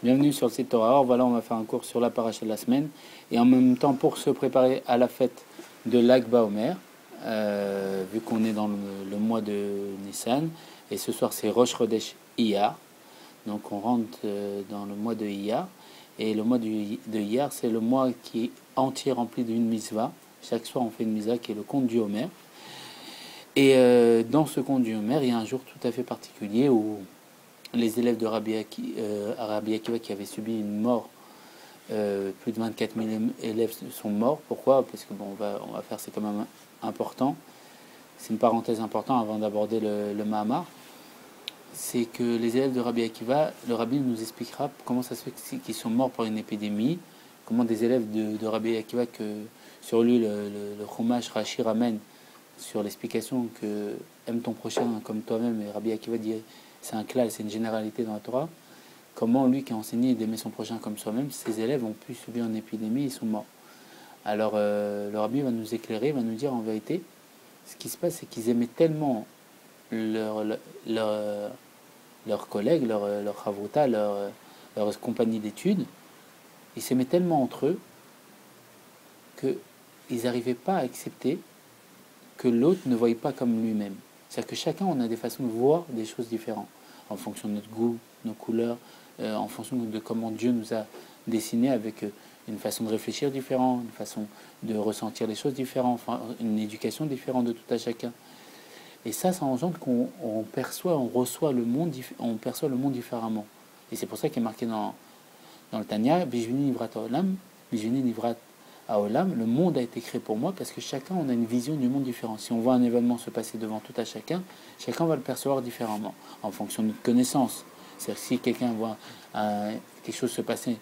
Bienvenue sur le site Torah. Alors voilà, on va faire un cours sur la paracha de la semaine. Et en même temps, pour se préparer à la fête de Lag BaOmer, vu qu'on est dans le mois de Nissan, et ce soir c'est Rosh Chodesh Iyar. Donc on rentre dans le mois de Iyar. Et le mois de Iyar, c'est le mois qui est entier rempli d'une mitzvah. Chaque soir, on fait une mitzvah qui est le conte du Homer. Et dans ce conte du Homer, il y a un jour tout à fait particulier où les élèves de Rabbi Akiva qui avaient subi une mort, plus de 24 000 élèves sont morts. Pourquoi? Parce que bon, on va faire, c'est quand même important. C'est une parenthèse importante avant d'aborder le Mahamar. C'est que les élèves de Rabbi Akiva, le Rabbi nous expliquera comment ça se fait qu'ils sont morts par une épidémie, comment des élèves de Rabbi Akiva, que sur lui le Chumash Rashi ramène sur l'explication que aime ton prochain comme toi-même, et Rabbi Akiva dit c'est un clal, c'est une généralité dans la Torah. Comment lui qui a enseigné d'aimer son prochain comme soi-même, ses élèves ont pu subir une épidémie, ils sont morts. Alors le Rabbi va nous éclairer, va nous dire en vérité, ce qui se passe, c'est qu'ils aimaient tellement leurs collègues, leur chavruta, leur compagnie d'études, ils s'aimaient tellement entre eux qu'ils n'arrivaient pas à accepter que l'autre ne voyait pas comme lui-même. C'est-à-dire que chacun, on a des façons de voir des choses différentes, en fonction de notre goût, nos couleurs, en fonction de comment Dieu nous a dessinés, avec une façon de réfléchir différente, une façon de ressentir les choses différentes, enfin, une éducation différente de tout à chacun. Et ça engendre qu'on perçoit, on perçoit le monde différemment. Et c'est pour ça qu'il est marqué dans le Tanya, Bijvini Nivrat Haolam, Bijvini Nivrat Haolam, le monde a été créé pour moi, parce que chacun, on a une vision du monde différente. Si on voit un événement se passer devant tout à chacun, chacun va le percevoir différemment, en fonction de notre connaissance. C'est-à-dire que si quelqu'un voit quelque chose se passer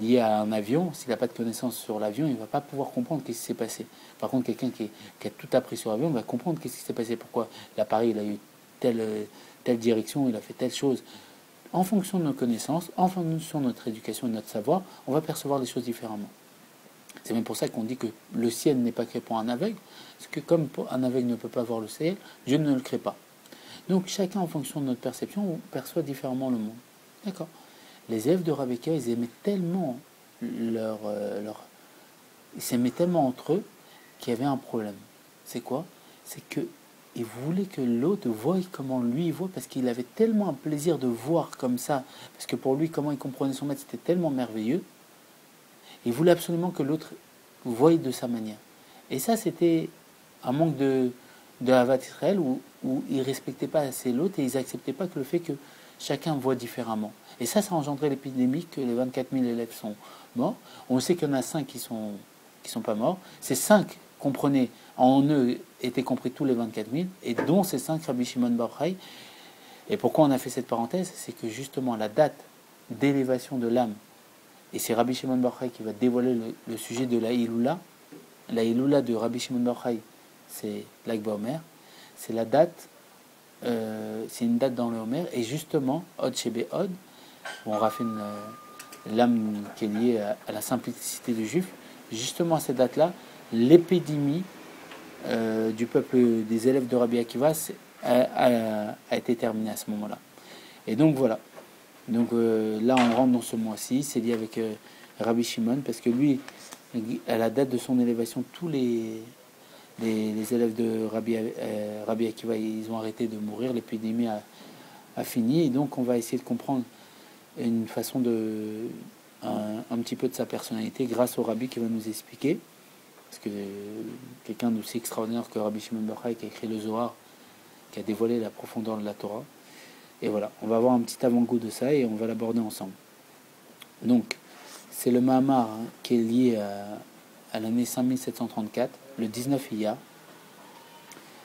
lié à un avion, s'il n'a pas de connaissance sur l'avion, il ne va pas pouvoir comprendre qu'est-ce qui s'est passé. Par contre, quelqu'un qui a tout appris sur l'avion va comprendre qu'est-ce qui s'est passé, pourquoi l'appareil il a eu telle direction, il a fait telle chose. En fonction de nos connaissances, en fonction de notre éducation et de notre savoir, on va percevoir les choses différemment. C'est même pour ça qu'on dit que le ciel n'est pas créé pour un aveugle, parce que comme un aveugle ne peut pas voir le ciel, Dieu ne le crée pas. Donc chacun, en fonction de notre perception, perçoit différemment le monde. D'accord. Les élèves de Rabbi Akiva, ils aimaient tellement ils s'aimaient tellement entre eux qu'il y avait un problème. C'est quoi? C'est qu'ils voulaient que l'autre voie comment lui il voit, parce qu'il avait tellement un plaisir de voir comme ça, parce que pour lui, comment il comprenait son maître, c'était tellement merveilleux. Il voulait absolument que l'autre voie de sa manière. Et ça, c'était un manque de Havat Israël où ils ne respectaient pas assez l'autre et ils n'acceptaient pas que le fait que chacun voit différemment. Et ça a engendré l'épidémie que les 24 000 élèves sont morts. On sait qu'il y en a 5 qui sont pas morts. Ces 5 comprenaient, en eux étaient compris tous les 24 000, et dont ces 5 Rabbi Shimon Bar Yochai. Et pourquoi on a fait cette parenthèse? C'est que justement la date d'élévation de l'âme, et c'est Rabbi Shimon Bar Yochai qui va dévoiler le sujet de la Iloula. La Iloula de Rabbi Shimon Bar Yochai, c'est Lag BaOmer. C'est la date, c'est une date dans le Homer, et justement, Od Shebe Od, où on raffine l'âme qui est liée à la simplicité du juif, justement à cette date-là, l'épidémie du peuple des élèves de Rabbi Akiva a été terminée à ce moment-là. Et donc voilà. Donc là, on rentre dans ce mois-ci, c'est lié avec Rabbi Shimon, parce que lui, à la date de son élévation, tous les élèves de Rabbi Akiva, ils ont arrêté de mourir, l'épidémie a fini, et donc on va essayer de comprendre une façon un petit peu de sa personnalité grâce au Rabbi qui va nous expliquer, parce que quelqu'un d'aussi extraordinaire que Rabbi Shimon Bar Yochai, qui a écrit le Zohar, qui a dévoilé la profondeur de la Torah. Et voilà, on va avoir un petit avant-goût de ça et on va l'aborder ensemble. Donc, c'est le Mahamar qui est lié à l'année 5734, le 19 Iyar.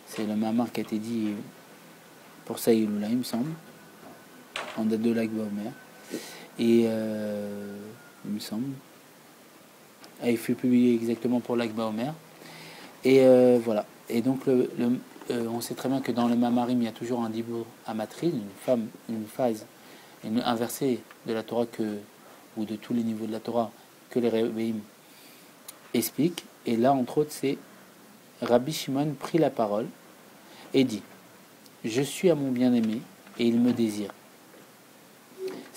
C'est le Mahamar qui a été dit pour Saïloula, il me semble, en date de Lag BaOmer. Et il me semble. Il fut publié exactement pour Lag BaOmer. Et voilà. Et donc on sait très bien que dans le Mamarim, il y a toujours un dibour à Matrine, une phase, un verset de la Torah ou de tous les niveaux de la Torah que les Rebbeim expliquent. Et là, entre autres, c'est Rabbi Shimon prit la parole et dit: je suis à mon bien-aimé et il me désire.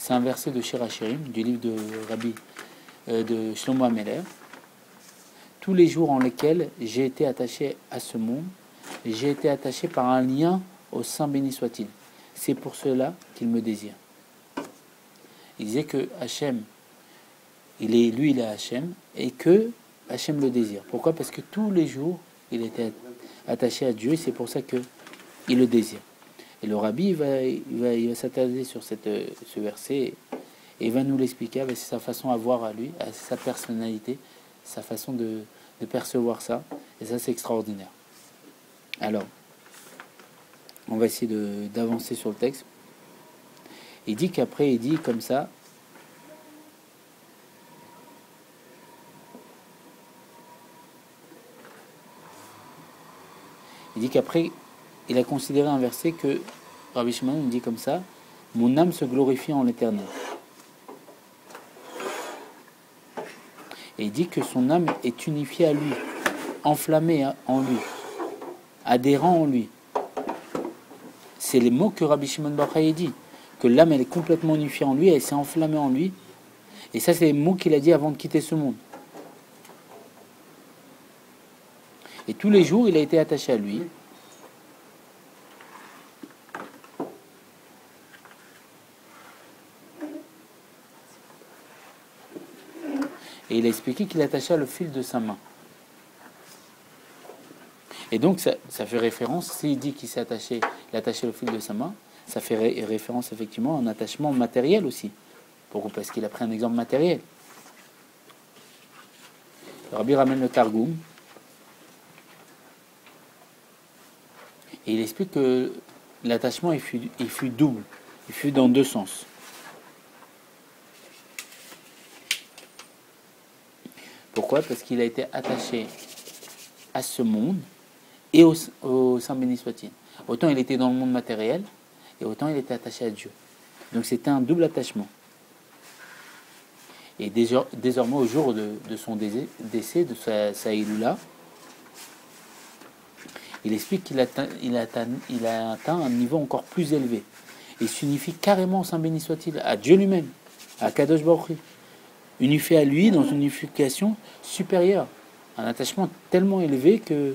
c'est un verset de Shir HaShirim, du livre de Rabbi de Shlomo Ameler. Tous les jours en lesquels j'ai été attaché à ce monde, j'ai été attaché par un lien au Saint béni soit-il. C'est pour cela qu'il me désire. Il disait que Hachem, lui il est Hachem, et que Hachem le désire. Pourquoi? Parce que tous les jours, il était attaché à Dieu, et c'est pour ça qu'il le désire. Et le Rabbi, il va s'attarder sur ce verset, et il va nous l'expliquer avec sa façon à voir à lui, à sa personnalité, sa façon de percevoir ça. Et ça, c'est extraordinaire. Alors, on va essayer d'avancer sur le texte. Il dit qu'après, il dit comme ça. Il dit qu'après, il a considéré un verset que Rabbi Shimon dit comme ça: mon âme se glorifie en l'Éternel. Et il dit que son âme est unifiée à lui, enflammée en lui, adhérent en lui. C'est les mots que Rabbi Shimon bar Yochai dit, que l'âme elle est complètement unifiée en lui, elle s'est enflammée en lui. Et ça, c'est les mots qu'il a dit avant de quitter ce monde. Et tous les jours, il a été attaché à lui. Et il a expliqué qu'il attachait le fil de sa main. Et donc, ça fait référence, s'il dit qu'il s'est attaché, il a attaché le fil de sa main, ça fait référence effectivement à un attachement matériel aussi. Pourquoi? Parce qu'il a pris un exemple matériel. Le Rabbi ramène le Targum. Et il explique que l'attachement il fut double. Il fut dans deux sens. Pourquoi? Parce qu'il a été attaché à ce monde et au Saint béni soit-il. Autant il était dans le monde matériel et autant il était attaché à Dieu. Donc c'était un double attachement. Et désormais, au jour de son décès, de sa Iloula, il explique qu'il a atteint un niveau encore plus élevé. Il s'unifie carrément au Saint béni soit-il, à Dieu lui-même, à Kadosh Baruch Hu, unifié à lui dans une unification supérieure. Un attachement tellement élevé que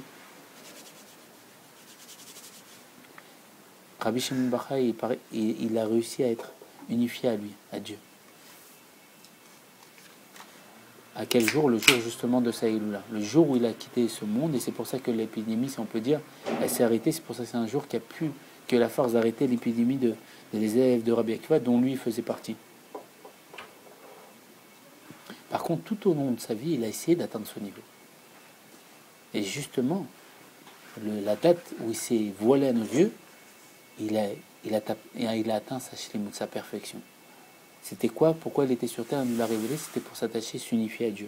Rabbi Shimon bar Yochai, il a réussi à être unifié à lui, à Dieu. À quel jour? Le jour justement de sa Iloula, le jour où il a quitté ce monde, et c'est pour ça que l'épidémie, si on peut dire, elle s'est arrêtée. C'est pour ça que c'est un jour que la force d'arrêter l'épidémie des élèves de Rabbi Akiva, dont lui faisait partie. Par contre, tout au long de sa vie, il a essayé d'atteindre ce niveau. Et justement, la date où il s'est voilé à nos yeux, il a atteint sa shlimut, sa perfection. C'était quoi? Pourquoi il était sur terre? Il nous l'a révélé, c'était pour s'attacher, s'unifier à Dieu.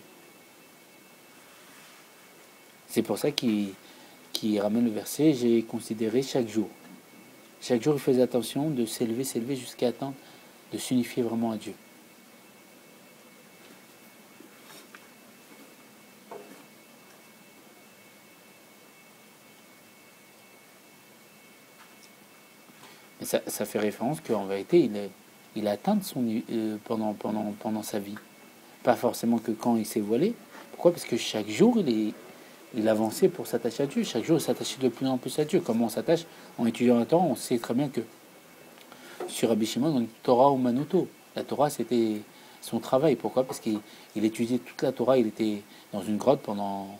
C'est pour ça qu'il ramène le verset: j'ai considéré chaque jour. Chaque jour, il faisait attention de s'élever jusqu'à atteindre, de s'unifier vraiment à Dieu. Et ça fait référence qu'en vérité, il a atteint pendant sa vie. Pas forcément que quand il s'est voilé. Pourquoi? Parce que chaque jour, il avançait pour s'attacher à Dieu. Chaque jour, il s'attachait de plus en plus à Dieu. Comment on s'attache? En étudiant la Torah, on sait très bien que sur Rabbi Shimon, on dit Torah ou Manuto. La Torah, c'était son travail. Pourquoi? Parce qu'il étudiait toute la Torah. Il était dans une grotte pendant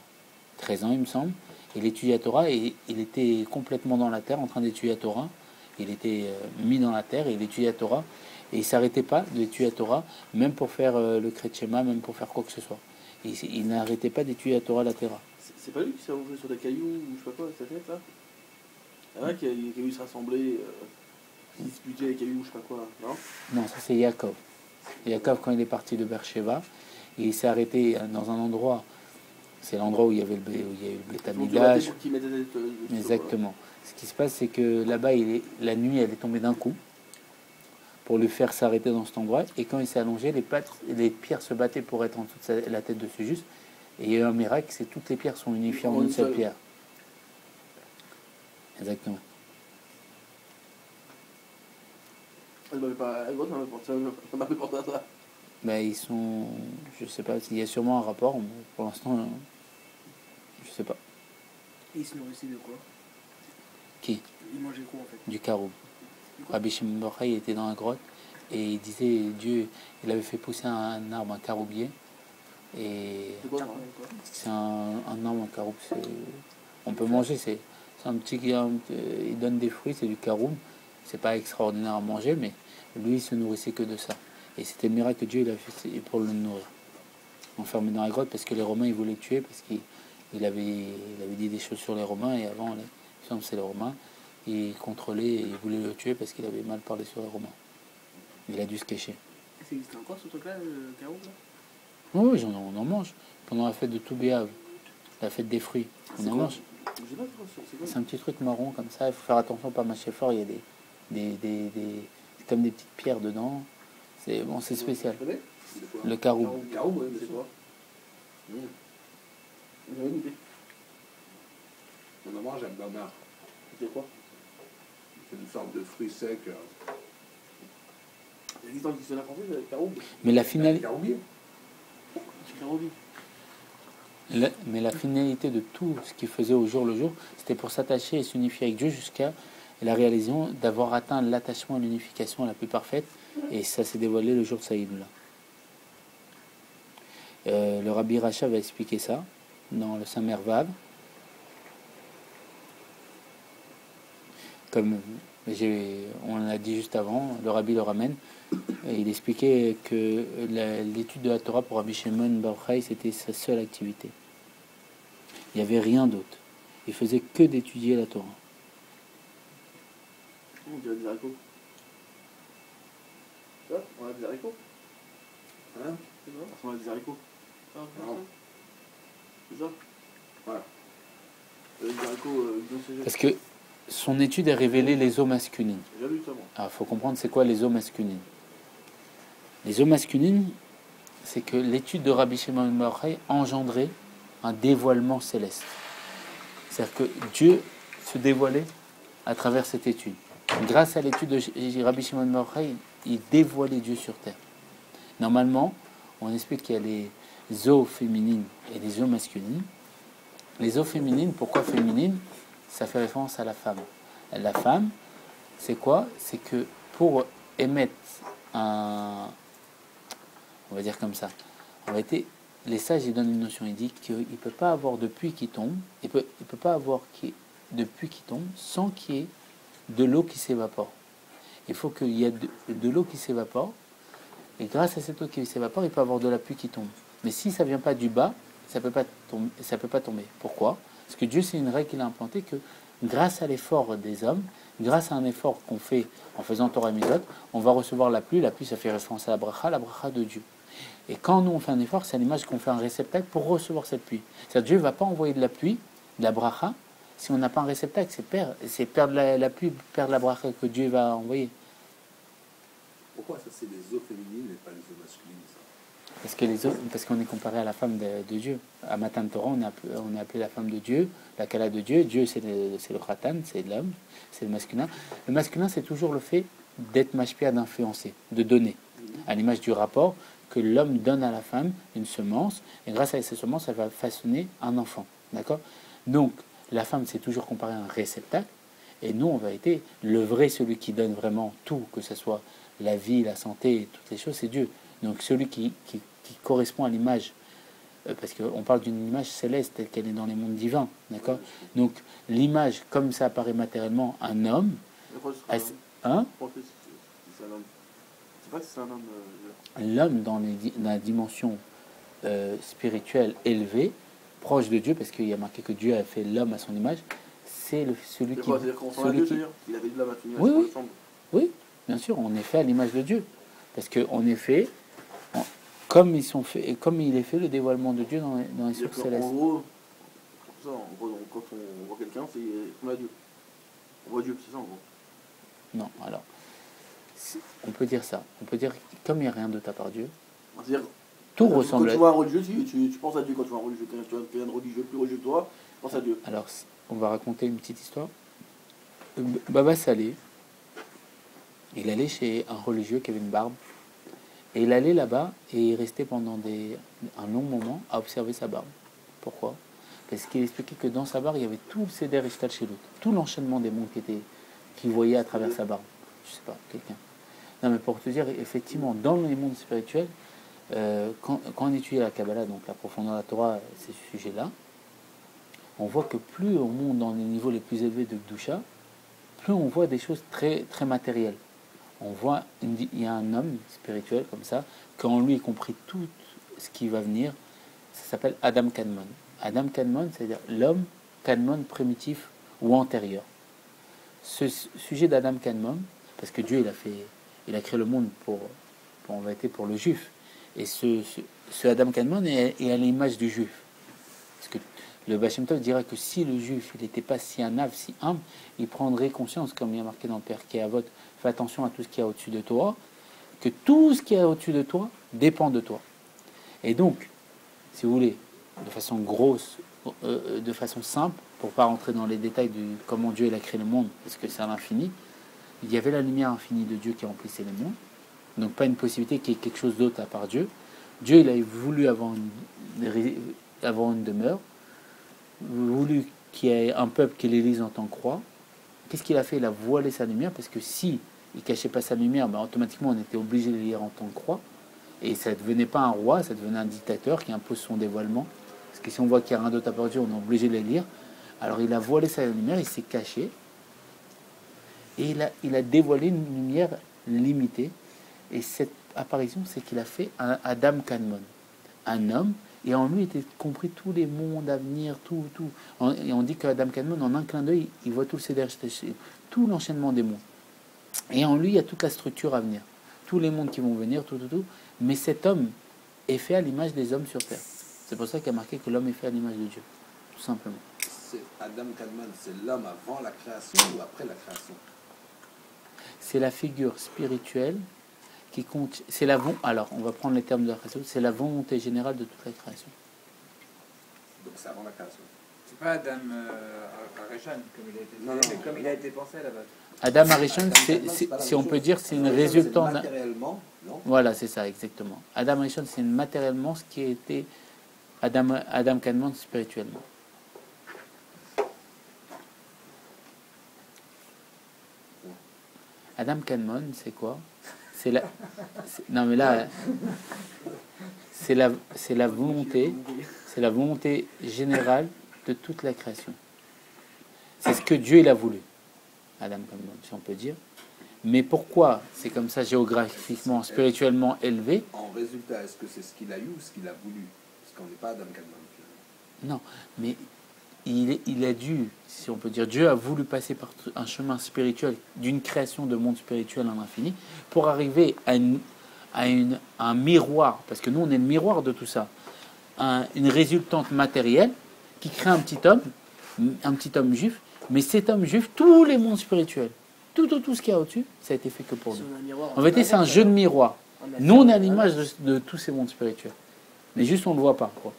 13 ans, il me semble. Il étudiait la Torah et il était complètement dans la terre en train d'étudier la Torah. Il était mis dans la terre et il étudiait la Torah. Et il ne s'arrêtait pas d'étudier la Torah, même pour faire le Kretschema, même pour faire quoi que ce soit. Il n'arrêtait pas d'étudier la Torah, la Terra. C'est pas lui qui s'est allongé sur des cailloux ou je sais pas quoi, sa tête là? Il y en a qui les cailloux se rassemblaient, qui disputaient les cailloux ou je sais pas quoi, non? Non, ça c'est Yaakov. Yaakov, quand il est parti de Beersheba, il s'est arrêté dans un endroit, c'est l'endroit où il y avait le Beth Amikdash. Exactement. Ce qui se passe, c'est que là-bas, la nuit, elle est tombée d'un coup pour lui faire s'arrêter dans cet endroit. Et quand il s'est allongé, les pierres se battaient pour être en toute la tête de ce juste. Et il y a eu un miracle, c'est que toutes les pierres sont unifiées en une seule pierre. Exactement. Ça m'avait pas. Ça m'avait porté à ça. Ben, ils sont. Je sais pas, il y a sûrement un rapport, mais pour l'instant, je sais pas. Et il se nourrissait de quoi? Qui? Il mangeait quoi en fait? Du caroub. Rabbi Shimon bar Yochai était dans la grotte et il disait Dieu, il avait fait pousser un arbre, un caroubier. Et C'est quoi ça? c'est un arbre, un caroub. On peut manger, c'est un petit. Il donne des fruits, c'est du caroub. C'est pas extraordinaire à manger, mais lui, il se nourrissait que de ça. Et c'était le miracle que Dieu il a fait pour le nourrir. Enfermé dans la grotte parce que les Romains ils voulaient le tuer parce qu'il avait dit des choses sur les Romains et avant, c'est les Romains, ils contrôlaient et ils voulaient le tuer parce qu'il avait mal parlé sur les Romains. Il a dû se cacher. Ça existe encore ce truc-là, le caroub là? Oui, on en mange. Pendant la fête de Toubéav, la fête des fruits, on en mange. Je sais pas c'est quoi. C'est un petit truc marron comme ça, il faut faire attention, pas mâcher fort, il y a comme des petites pierres dedans. C'est bon, c'est spécial. Tu connais? Le caroub. Caroub, ouais, mais c'est quoi? J'avais une idée. On en mange avec Bamar. C'est quoi? C'est une sorte de fruit sec. Il existe dans le dictionnaire français, le caroub. Mais la finalité. Caroubier. C'est caroubi. Mais la finalité de tout ce qu'il faisait au jour le jour, c'était pour s'attacher et s'unifier avec Dieu jusqu'à la réalisation d'avoir atteint l'attachement et l'unification la plus parfaite. Et ça s'est dévoilé le jour de Saïdoula. Le Rabbi Racha va expliquer ça dans le Samer Vav. Comme on l'a dit juste avant, le Rabbi le ramène. Et il expliquait que l'étude de la Torah pour Rabbi Shimon bar Yochai, c'était sa seule activité. Il n'y avait rien d'autre. Il faisait que d'étudier la Torah. On dirait des haricots. Ça, on a des haricots. Hein? C'est ça? On a des haricots. Ah, Non. c'est ça? Voilà. Des haricots bien séchés. Parce que son étude a révélé les eaux masculines. J'ai jamais vu ça, moi. Alors, il faut comprendre c'est quoi les eaux masculines. Les eaux masculines, c'est que l'étude de Rabbi Shimon bar Yochai engendrait un dévoilement céleste. C'est-à-dire que Dieu se dévoilait à travers cette étude. Grâce à l'étude de Rabbi Shimon bar Yochai, il dévoilait Dieu sur terre. Normalement, on explique qu'il y a les eaux féminines et les eaux masculines. Les eaux féminines, pourquoi féminines? Ça fait référence à la femme. La femme, c'est quoi? C'est que pour émettre un... On va dire comme ça. En réalité, les sages, ils donnent une notion. Ils disent qu'il ne peut pas avoir de pluie qui tombe. Il peut pas avoir de pluie qui tombe sans qu'il y ait de l'eau qui s'évapore. Il faut qu'il y ait de l'eau qui s'évapore. Et grâce à cette eau qui s'évapore, il peut y avoir de la pluie qui tombe. Mais si ça ne vient pas du bas, ça ne peut pas tomber. Pourquoi? Parce que Dieu, c'est une règle qu'il a implantée que grâce à l'effort des hommes, grâce à un effort qu'on fait en faisant Torah et Mitzvot, on va recevoir la pluie. La pluie, ça fait référence à la bracha de Dieu. Et quand nous, on fait un effort, c'est à l'image qu'on fait un réceptacle pour recevoir cette pluie. C'est-à-dire Dieu ne va pas envoyer de la pluie, de la bracha, si on n'a pas un réceptacle. C'est perdre la pluie, perdre la bracha que Dieu va envoyer. Pourquoi ça c'est les eaux féminines et pas les eaux masculines ça? Parce qu'on est comparé à la femme de Dieu. À Matan Torah, on est appelé la femme de Dieu, la Kala de Dieu. Dieu, c'est le Khatan, c'est l'homme, c'est le masculin. Le masculin, c'est toujours le fait d'être mashpia, d'influencer, de donner. À l'image du rapport que l'homme donne à la femme une semence, et grâce à cette semence, elle va façonner un enfant. D'accord? Donc, la femme, c'est toujours comparé à un réceptacle, et nous, en vérité, le vrai, celui qui donne vraiment tout, que ce soit la vie, la santé, toutes les choses, c'est Dieu. Donc, celui qui correspond à l'image, parce qu'on parle d'une image céleste telle qu'elle est dans les mondes divins, d'accord? Donc, l'image, comme ça apparaît matériellement, un homme, hein? C'est un homme. C'est pas que c'est un homme. L'homme dans la dimension spirituelle élevée, proche de Dieu, parce qu'il y a marqué que Dieu a fait l'homme à son image, c'est celui qui... C'est-à-dire qu'on s'en a Dieu, c'est-à-dire il avait de l'homme à son image, Oui, ça ressemble. oui, bien sûr, on est fait à l'image de Dieu. Parce qu'en effet, comme il est fait le dévoilement de Dieu dans les sources célestes. En gros, quand on voit quelqu'un, c'est qu'on a Dieu. On voit Dieu, c'est ça en gros. Non, alors, on peut dire ça. On peut dire, comme il n'y a rien d'autre à part Dieu, C'est-à-dire, tout ressemble quand tu vois un religieux, tu penses à Dieu. Quand tu vois un religieux, tu vois quelqu'un de religieux, plus religieux que toi, tu penses à Dieu. Alors, on va raconter une petite histoire. Baba Salé, Il allait chez un religieux qui avait une barbe. Et il allait là-bas et il restait pendant un long moment à observer sa barbe. Pourquoi? Parce qu'il expliquait que dans sa barbe, il y avait tout le Seder Ishtal chez l'autre, tout l'enchaînement des mondes qu'il voyait à travers sa barbe. Je sais pas, quelqu'un. Non, mais pour te dire, effectivement, dans les mondes spirituels, quand on étudie la Kabbalah, donc la profondeur de la Torah, ces sujets-là, on voit que plus on monte dans les niveaux les plus élevés de Gdusha, plus on voit des choses très, très matérielles. On voit, il y a un homme spirituel comme ça, quand lui a compris tout ce qui va venir, ça s'appelle Adam Kadmon. Adam Kadmon, c'est-à-dire l'homme Kadmon primitif ou antérieur. Ce sujet d'Adam Kadmon, parce que Dieu il a créé le monde en vérité pour le juif, et ce Adam Kadmon est à l'image du juif. Parce que le Baal Shem Tov dira que si le juif il n'était pas si anav, si humble, il prendrait conscience, comme il y a marqué dans le Pirkei Avot, fais attention à tout ce qu'il y a au-dessus de toi, que tout ce qu'il y a au-dessus de toi dépend de toi. Et donc, si vous voulez, de façon grosse, de façon simple, pour ne pas rentrer dans les détails de comment Dieu il a créé le monde, parce que c'est à l'infini, il y avait la lumière infinie de Dieu qui remplissait le monde, donc pas une possibilité qu'il y ait quelque chose d'autre à part Dieu. Dieu il a voulu avoir une demeure, voulu qu'il y ait un peuple qui l'élise en tant que roi. Qu'est-ce qu'il a fait? Il a voilé sa lumière, parce que si il cachait pas sa lumière, ben automatiquement on était obligé de l'élire en tant que roi, et ça ne devenait pas un roi, ça devenait un dictateur qui impose son dévoilement, parce que si on voit qu'il y a rien d'autre à part Dieu, on est obligé de l'élire. Alors il a voilé sa lumière, il s'est caché, et il a dévoilé une lumière limitée, et cette apparition, c'est qu'il a fait un Adam Kadmon, un homme, et en lui étaient compris tous les mondes à venir, tout. Et on dit qu'Adam Kadmon, en un clin d'œil, il voit tout le Seder, tout l'enchaînement des mondes. Et en lui, il y a toute la structure à venir. Tous les mondes qui vont venir, tout. Mais cet homme est fait à l'image des hommes sur terre. C'est pour ça qu'il y a marqué que l'homme est fait à l'image de Dieu. Tout simplement. C'est Adam Kadmon, c'est l'homme avant la création ou après la création? C'est la figure spirituelle qui compte. Alors, on va prendre les termes de la création. C'est la volonté générale de toute la création. Donc c'est avant la création. C'est pas Adam Arishon, comme il a été pensé à la base. Adam Arishon, si on peut dire, c'est une résultante. Matériellement, non? Voilà, c'est ça, exactement. Adam Arishon, c'est matériellement ce qui a été Adam Kadmon spirituellement. Adam Kadmon, c'est quoi? Non mais là, c'est la volonté générale de toute la création. C'est ce que Dieu il a voulu, Adam Kadmon, si on peut dire. Mais pourquoi c'est comme ça géographiquement, spirituellement élevé? En résultat, est-ce que c'est ce qu'il a eu ou ce qu'il a voulu? Parce qu'on n'est pas Adam Kadmon. Non, mais il a dû, si on peut dire, Dieu a voulu passer par un chemin spirituel, d'une création de monde spirituel à l'infini, pour arriver à un miroir, parce que nous on est le miroir de tout ça, une résultante matérielle qui crée un petit homme juif, mais cet homme juif, tous les mondes spirituels, tout ce qu'il y a au-dessus, ça a été fait que pour nous. En vérité, c'est un jeu de miroir. Nous on est à l'image de tous ces mondes spirituels, mais juste on ne le voit pas, quoi.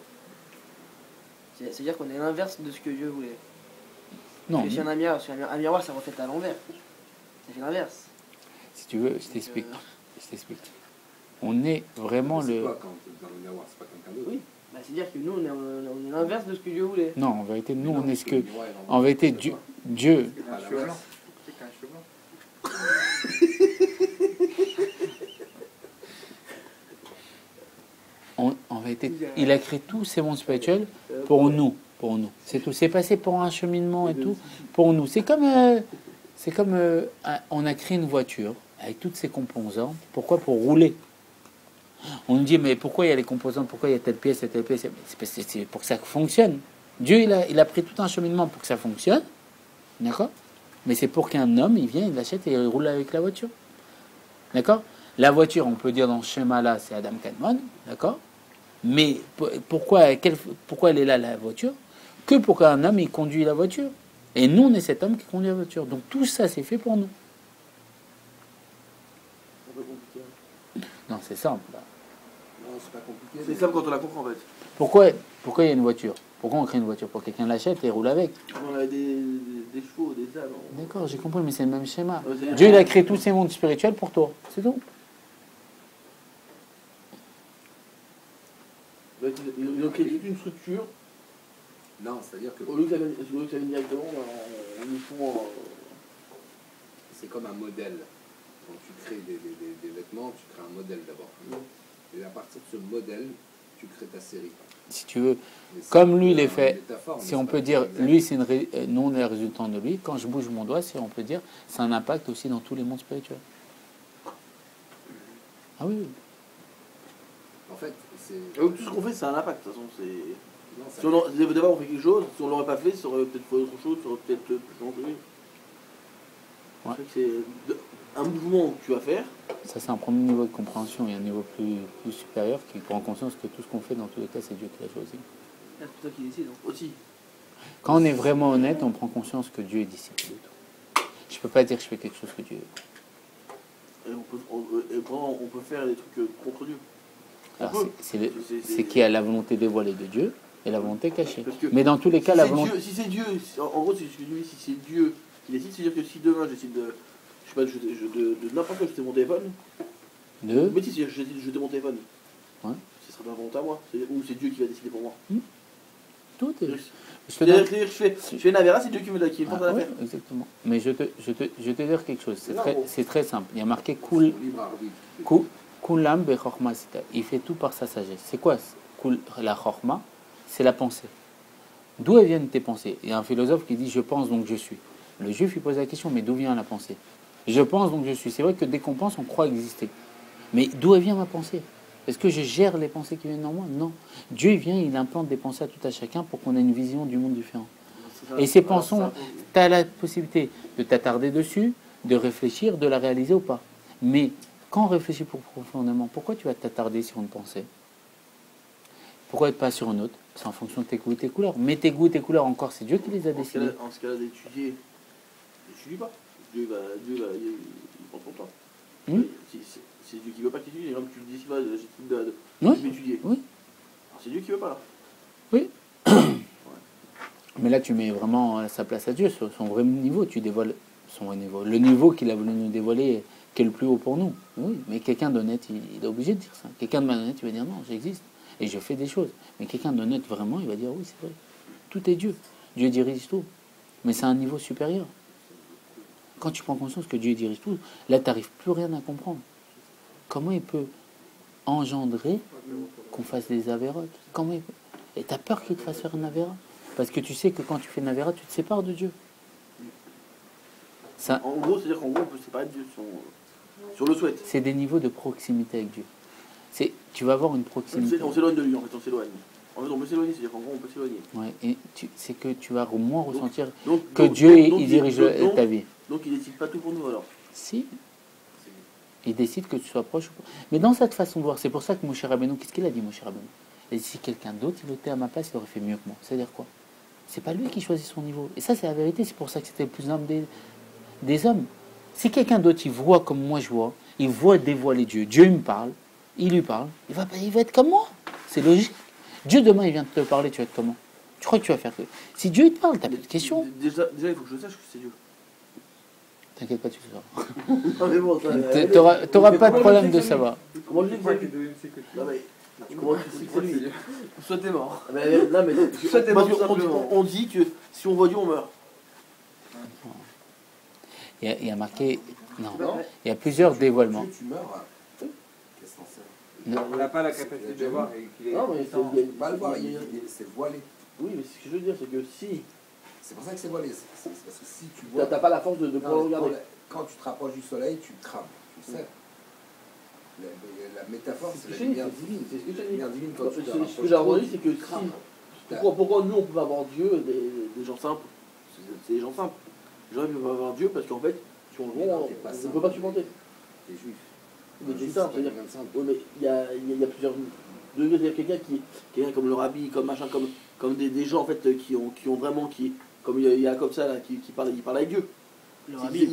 C'est-à-dire qu'on est l'inverse de ce que Dieu voulait. Non. Parce que si un miroir, ça reflète à l'envers. Ça fait l'inverse. Si tu veux, je t'explique. On est vraiment C'est le... quoi quand dans le miroir? C'est pas quelqu'un d'autre? Oui. Bah, c'est-à-dire que nous, on est l'inverse de ce que Dieu voulait. Non, en vérité, nous, on est ce que... Le miroir est En vérité, Dieu... C'est un cheveu blanc. C'est un cheveu blanc. En vérité, il a créé tous ces mondes spirituels pour nous. C'est tout. C'est passé pour un cheminement et tout pour nous. C'est comme on a créé une voiture avec toutes ses composantes. Pourquoi? Pour rouler. On nous dit, mais pourquoi il y a les composantes? Pourquoi il y a telle pièce et telle pièce? C'est pour que ça fonctionne. Dieu, il a pris tout un cheminement pour que ça fonctionne. D'accord? Mais c'est pour qu'un homme, il vient, il l'achète et il roule avec la voiture. D'accord? La voiture, on peut dire dans ce schéma-là, c'est Adam Kadmon, d'accord? Mais pourquoi elle est là, la voiture? Que pour qu'un homme, il conduit la voiture. Et nous, on est cet homme qui conduit la voiture. Donc tout ça, c'est fait pour nous. C'est un peu compliqué. Non, c'est simple. Non, c'est pas compliqué. C'est simple quand on la comprend en fait. Pourquoi il y a une voiture? Pourquoi on crée une voiture? Pour que quelqu'un l'achète et roule avec. On avait des des chevaux, des ânes. D'accord, j'ai compris, mais c'est le même schéma. Ouais, Dieu, il a créé tous ces mondes spirituels pour toi. C'est tout. Ils ont créé toute une structure. Non, c'est-à-dire que Au lieu que ça vienne directement, on nous font. c'est comme un modèle. Quand tu crées des vêtements, tu crées un modèle d'abord. Et à partir de ce modèle, tu crées ta série. Si tu veux, Mais c'est comme lui, il est une fait, métaphore, si mais on c'est peut pas dire, exact. lui, c'est nous, on est le résultant de lui. Quand je bouge mon doigt, si on peut dire, c'est un impact aussi dans tous les mondes spirituels. Ah oui, oui. En fait, c'est. Tout ce qu'on fait, c'est un impact. De toute façon, c'est. Non, ça- Si d'abord on fait quelque chose, si on l'aurait pas fait, ça aurait peut-être fait autre chose, ça aurait peut-être pu changer. Ouais. C'est un mouvement que tu vas faire. Ça, c'est un premier niveau de compréhension. Il y a un niveau plus supérieur qui prend conscience que tout ce qu'on fait, dans tous les cas, c'est Dieu qui l'a choisi. C'est toi qui décides. Hein. Aussi. Quand on est vraiment honnête, on prend conscience que Dieu est disciple de tout. Je peux pas dire que je fais quelque chose que Dieu veut. Et on peut faire des trucs contre Dieu. On Alors, peut. c'est qu'il y a la volonté dévoilée de Dieu et la volonté cachée. Parce que Mais dans tous les cas, si la c'est volonté... Dieu, si c'est Dieu, en gros, si c'est Dieu qui décide, c'est-à-dire que si demain je décide de. Je sais pas, de n'importe quoi jeter mon téléphone. De... Mais si je décide de jeter mon téléphone. Ouais. Ce sera pas volonté à moi. Ou c'est Dieu qui va décider pour moi. Tout est... Je te C'est-à-dire donne... que je fais une avéra, c'est Dieu qui me force à la oui, faire. exactement. Mais je te dire quelque chose. Non. C'est très simple. Il y a marqué Libre arbitre. Kulam bechorma sita. Il fait tout par sa sagesse. C'est quoi la chorma? C'est la pensée. D'où viennent tes pensées? Il y a un philosophe qui dit je pense donc je suis. Le juif il pose la question mais d'où vient la pensée? Je pense donc je suis. C'est vrai que dès qu'on pense on croit exister. Mais d'où vient ma pensée? Est-ce que je gère les pensées qui viennent en moi? Non. Dieu il vient, il implante des pensées à tout à chacun pour qu'on ait une vision du monde différente. Et ces pensées, tu as la possibilité de t'attarder dessus, de réfléchir, de la réaliser ou pas. Mais quand on réfléchit profondément, pourquoi tu vas t'attarder sur une pensée? Pourquoi pas sur une autre? C'est en fonction de tes goûts et tes couleurs. Mais tes goûts et tes couleurs encore, c'est Dieu qui les a décidés. En ce cas-là, d'étudier, n'étudie pas. Dieu il prend son temps. C'est Dieu qui veut pas que tu étudies. Comme tu le dis, je vais étudier. Oui. Alors, c'est Dieu qui veut pas là. Oui. Mais là, tu mets vraiment sa place à Dieu, sur son vrai niveau. Tu dévoiles son vrai niveau. Le niveau qu'il a voulu nous dévoiler, qui est le plus haut pour nous. Oui, mais quelqu'un d'honnête, il est obligé de dire ça. Quelqu'un de malhonnête, il va dire non, j'existe. Et je fais des choses. Mais quelqu'un d'honnête, vraiment, il va dire oui, c'est vrai. Tout est Dieu. Dieu dirige tout. Mais c'est un niveau supérieur. Quand tu prends conscience que Dieu dirige tout, là, tu n'arrives plus rien à comprendre. Comment il peut engendrer qu'on fasse des avérotes? Comment il peut... Et tu as peur qu'il te fasse faire une avéra? Parce que tu sais que quand tu fais une avéra, tu te sépares de Dieu. Ça, En gros, c'est-à-dire qu'en gros, on peut se séparer de Dieu sur le souhait. c'est des niveaux de proximité avec Dieu. Tu vas avoir une proximité. On s'éloigne de lui, en fait, on s'éloigne. En fait, on peut s'éloigner, c'est-à-dire qu'en gros, on peut s'éloigner. Ouais, et c'est que tu vas au moins ressentir Donc, que Dieu il dirige ta vie. Donc, il décide pas tout pour nous alors. Si. Il décide que tu sois proche ou pas. Mais dans cette façon de voir, c'est pour ça que Moshe Rabbeinu, qu'est-ce qu'il a dit, Moshe Rabbeinu? Il a dit si quelqu'un d'autre il était à ma place, il aurait fait mieux que moi. C'est-à-dire quoi? C'est pas lui qui choisit son niveau. Et ça, c'est la vérité. C'est pour ça que c'était le plus humble des hommes. Si quelqu'un d'autre, il voit comme moi je vois, il voit dévoiler Dieu. Dieu, il me parle, il lui parle, il va être comme moi. C'est logique. Dieu, demain, il vient te parler, tu vas être comment? Tu crois que tu vas faire que... Si Dieu, il te parle, t'as plus de questions. Déjà, il faut que je sache que c'est Dieu. T'inquiète pas, tu le sauras. Non, mais bon, T'auras pas de problème de savoir. Comment je dis que c'est lui? Non, mais comment tu sais que c'est lui? Soit t'es mort. Non, mais soit t'es mort, on dit que si on voit Dieu, on meurt. Il y a marqué... Non, il y a plusieurs dévoilements. Dieu, tu meurs. Qu'est-ce que t'en sais? On n'a pas la capacité de voir et qu'il est... Non, mais Pas le voir, c'est voilé. oui, mais ce que je veux dire, c'est que si C'est pour ça que c'est voilé. C'est parce que si tu vois. t'as pas la force de Non, pouvoir mais regarder. quand tu te rapproches du soleil, tu crames. Tu sais. La métaphore, C'est c'est ce que la je dis, lumière c'est divine. ce que je La dis. lumière divine, quand tu te Ce rapproches que j'ai trop, entendu, c'est que tu crames. pourquoi nous on peut avoir Dieu, des gens simples, c'est des gens simples. Les gens ils peuvent avoir Dieu parce qu'en fait, si on le voit, on ne peut pas supporter. T'es juif. Mais c'est ça, c'est-à-dire. Oui, mais il y a plusieurs degrés. C'est-à-dire quelqu'un comme le rabbi, comme machin, comme des gens en fait qui ont vraiment comme il y a comme ça là, qui parle avec Dieu. Le rabbi,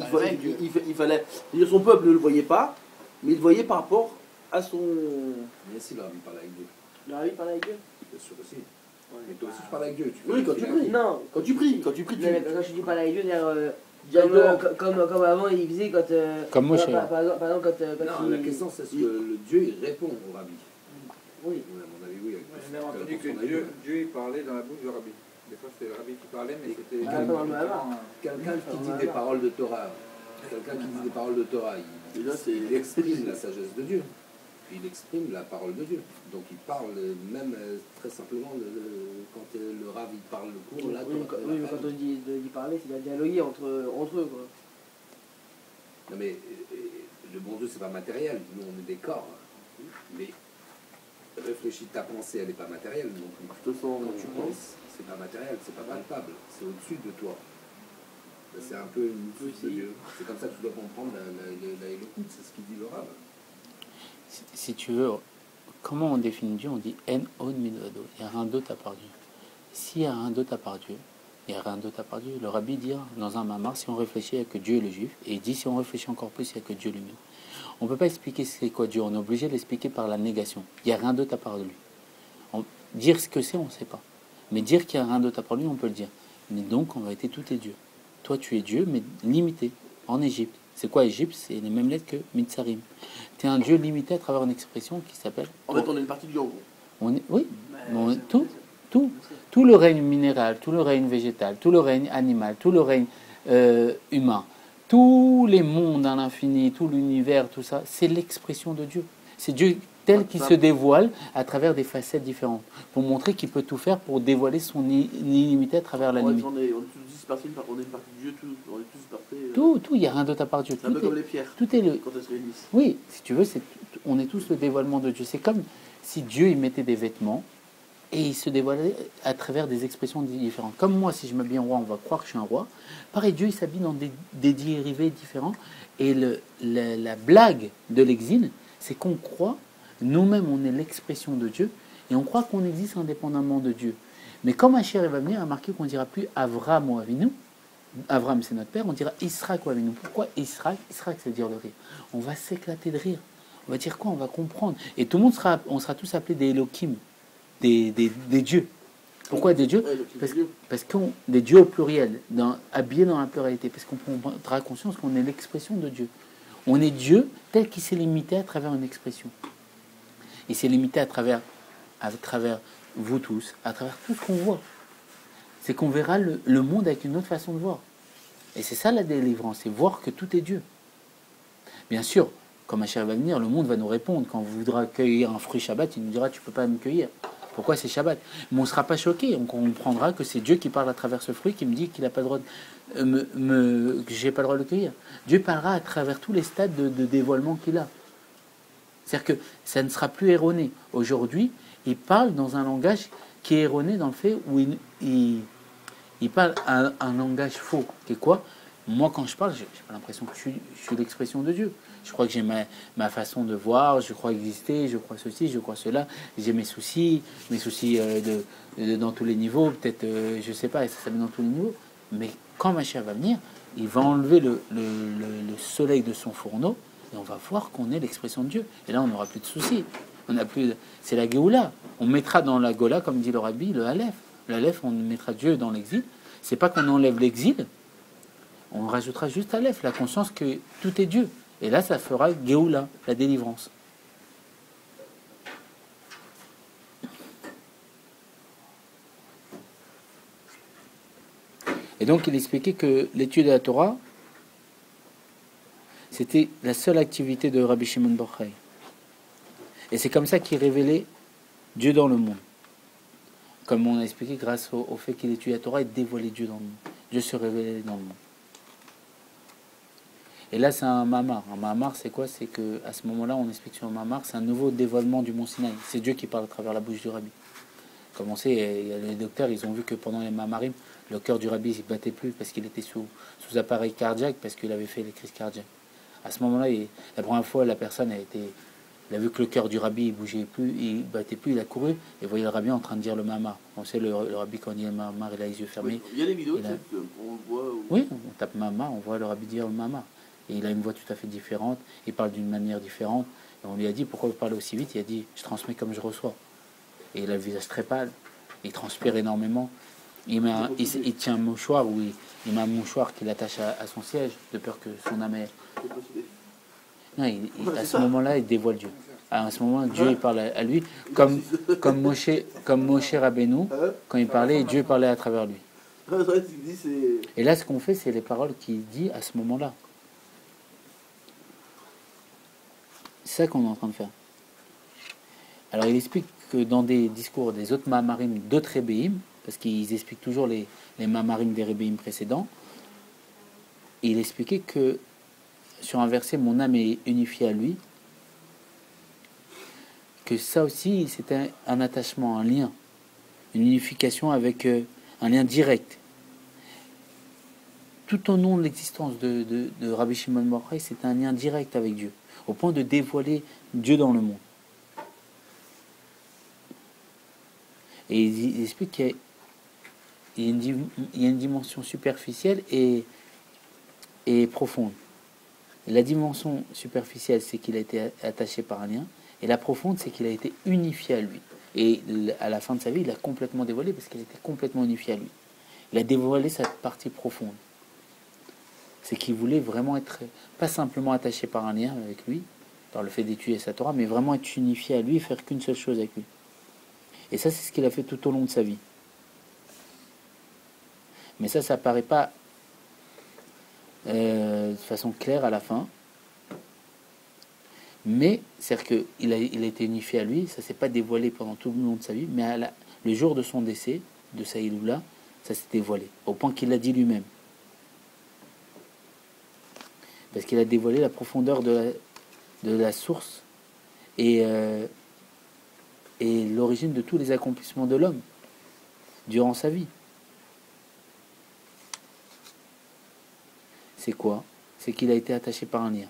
Il fallait. C'est-à-dire son peuple ne le voyait pas, mais il le voyait par rapport à son. Mais si le rabbi parle avec Dieu. Le rabbi parle avec Dieu. Bien sûr aussi. Mais toi aussi, tu parles avec Dieu. Oui, quand tu pries. Non. Quand tu pries, tu... Mais quand je dis parler avec Dieu, c'est-à-dire Directement. comme avant il faisait quand. Comme Moshe. Par exemple, quand Non, il. la question, c'est ce que le Dieu, il répond au rabbi. Oui. Oui, à mon avis, oui. J'ai même entendu que Dieu il parlait dans la bouche du rabbi. Des fois, c'était le rabbi qui parlait, mais c'était... Quelqu'un qui dit des paroles de Torah, il exprime la sagesse de Dieu. Il exprime la parole de Dieu. Donc il parle même très simplement quand le rav il parle le cours. Là, Oui, mais quand on dit parler, c'est de dialoguer entre eux. Quoi. Non mais le bon Dieu, c'est pas matériel. Nous, on est des corps. Mais réfléchis, ta pensée, elle n'est pas matérielle non plus. Quand tu penses, c'est pas matériel, c'est pas palpable. C'est au-dessus de toi. C'est un peu une source de Dieu. C'est comme ça que tu dois comprendre la Elohim, c'est ce qu'il dit le rav. Si tu veux, comment on définit Dieu? On dit En od milvado. Il n'y a rien d'autre à part Dieu. S'il y a rien d'autre à part Dieu, il n'y a rien d'autre à part Dieu. Le rabbi dit dans un mamar, si on réfléchit, il n'y a que Dieu et le juif. Et il dit, si on réfléchit encore plus, il n'y a que Dieu lui-même. On ne peut pas expliquer c'est quoi Dieu. On est obligé de l'expliquer par la négation. Il n'y a rien d'autre à part de lui. Dire ce que c'est, on ne sait pas. Mais dire qu'il n'y a rien d'autre à part de lui, on peut le dire. Mais donc, en vérité, tout est Dieu. Toi, tu es Dieu, mais limité, en Égypte. C'est quoi Égypte? C'est les mêmes lettres que Mitzarim. Tu es un Dieu limité à travers une expression qui s'appelle... En fait, on est une partie du Dieu, en gros. Oui, tout le règne minéral, tout le règne végétal, tout le règne animal, tout le règne humain, tous les mondes à l'infini, tout l'univers, tout ça, c'est l'expression de Dieu. C'est Dieu tel qu'il se dévoile à travers des facettes différentes, pour montrer qu'il peut tout faire pour dévoiler son illimité à travers la limite. On est tous dispersés, on est une partie de Dieu, on est tous dispersés. Tout, il n'y a rien d'autre à part Dieu. C'est un peu comme les pierres, tout est quand elles se réunissent. Oui, si tu veux, on est tous le dévoilement de Dieu. C'est comme si Dieu il mettait des vêtements et il se dévoilait à travers des expressions différentes. Comme moi, si je m'habille en roi, on va croire que je suis un roi. Pareil, Dieu il s'habille dans des dérivés différents. Et la blague de l'exil, c'est qu'on croit, nous-mêmes, on est l'expression de Dieu et on croit qu'on existe indépendamment de Dieu. Mais quand Mashiach va venir, il a marqué qu'on ne dira plus Avram ou Avinu. Avram, c'est notre père, on dira Israq ou Avinu. Pourquoi Israq? Israq, ça veut dire le rire. On va s'éclater de rire. On va dire quoi? On va comprendre. Et tout le monde on sera tous appelés des Elohim, des dieux. Pourquoi des dieux? Parce qu'on des dieux au pluriel, habillés dans la pluralité, parce qu'on prendra conscience qu'on est l'expression de Dieu. On est Dieu tel qu'il s'est limité à travers une expression. Il s'est limité à travers vous tous, à travers tout ce qu'on voit. C'est qu'on verra le monde avec une autre façon de voir. Et c'est ça la délivrance, c'est voir que tout est Dieu. Bien sûr, quand Mashiach va venir, le monde va nous répondre. Quand on voudra cueillir un fruit Shabbat, il nous dira tu ne peux pas me cueillir. Pourquoi c'est Shabbat? Mais on ne sera pas choqué, on comprendra que c'est Dieu qui parle à travers ce fruit, qui me dit qu'il n'a pas le droit que j'ai pas le droit de le cueillir. Dieu parlera à travers tous les stades de dévoilement qu'il a. C'est-à-dire que ça ne sera plus erroné. Aujourd'hui, il parle dans un langage qui est erroné dans le fait où il parle un langage faux. Qui est quoi? Moi, quand je parle, j'ai pas l'impression que je suis l'expression de Dieu. Je crois que j'ai ma façon de voir, je crois exister, je crois ceci, je crois cela. J'ai mes soucis dans tous les niveaux. Peut-être, je sais pas, ça met dans tous les niveaux. Mais quand Mashiach va venir, il va enlever le soleil de son fourneau et on va voir qu'on est l'expression de Dieu. Et là, on n'aura plus de soucis. C'est la Géoula. On mettra dans la Gola, comme dit le Rabbi, le Aleph. Le Aleph, on mettra Dieu dans l'exil. C'est pas qu'on enlève l'exil, on rajoutera juste Aleph, la conscience que tout est Dieu. Et là, ça fera Géoula, la délivrance. Et donc, il expliquait que l'étude de la Torah, c'était la seule activité de Rabbi Shimon Bar Yochai. Et c'est comme ça qu'il révélait Dieu dans le monde. Comme on a expliqué, grâce au fait qu'il étudie la Torah, il dévoilait Dieu dans le monde. Dieu se révélait dans le monde. Et là, c'est un mamar. Un mamar, c'est quoi? C'est qu'à ce moment-là, on explique sur un mamar, c'est un nouveau dévoilement du mont Sinaï. C'est Dieu qui parle à travers la bouche du Rabbi. Comme on sait, les docteurs, ils ont vu que pendant les mamarim, le cœur du Rabbi ne battait plus parce qu'il était sous appareil cardiaque, parce qu'il avait fait les crises cardiaques. À ce moment-là, la première fois, la personne il a vu que le cœur du Rabbi ne bougeait plus, il battait plus, il a couru et voyait le Rabbi en train de dire le mamar. On sait, le Rabbi, quand il dit le mamar, il a les yeux fermés. Oui, il y a des vidéos, on voit. Oui, on tape mamar, on voit le Rabbi dire le mamar. Et il a une voix tout à fait différente, il parle d'une manière différente. Et on lui a dit, pourquoi vous parlez aussi vite? Il a dit, je transmets comme je reçois. Et il a le visage très pâle. il transpire énormément. Il tient un mouchoir il met un mouchoir qu'il attache à son siège, de peur que son âme ait... Non, à ce moment-là, il dévoile Dieu. À ce moment, Dieu il parle à lui, comme Moshe Rabbeinu, quand il parlait, Dieu parlait à travers lui. Et là, ce qu'on fait, c'est les paroles qu'il dit à ce moment-là. C'est ça qu'on est en train de faire. Alors, il explique que dans des discours des autres Mahamarim, d'autres Rebbeim, parce qu'ils expliquent toujours les Mahamarim des Rebbeim précédents, il expliquait que sur un verset, mon âme est unifiée à lui, que ça aussi, c'était un attachement, un lien, une unification avec un lien direct. Tout au long de l'existence de Rabbi Shimon Bar Yochai, c'est un lien direct avec Dieu, au point de dévoiler Dieu dans le monde. Et il explique qu'il y a une dimension superficielle et profonde. Et la dimension superficielle, c'est qu'il a été attaché par un lien, et la profonde, c'est qu'il a été unifié à lui. Et à la fin de sa vie, il a complètement dévoilé, parce qu'il a été complètement unifié à lui. Il a dévoilé sa partie profonde. C'est qu'il voulait vraiment être, pas simplement attaché par un lien avec lui, par le fait d'étudier sa Torah, mais vraiment être unifié à lui et faire qu'une seule chose avec lui. Et ça, c'est ce qu'il a fait tout au long de sa vie. Mais ça paraît pas de façon claire à la fin. Mais c'est-à-dire qu'il a été unifié à lui, ça s'est pas dévoilé pendant tout le long de sa vie, mais le jour de son décès, de sa Iloula, ça s'est dévoilé, au point qu'il l'a dit lui-même. Parce qu'il a dévoilé la profondeur de la source et l'origine de tous les accomplissements de l'homme durant sa vie. C'est quoi? C'est qu'il a été attaché par un lien.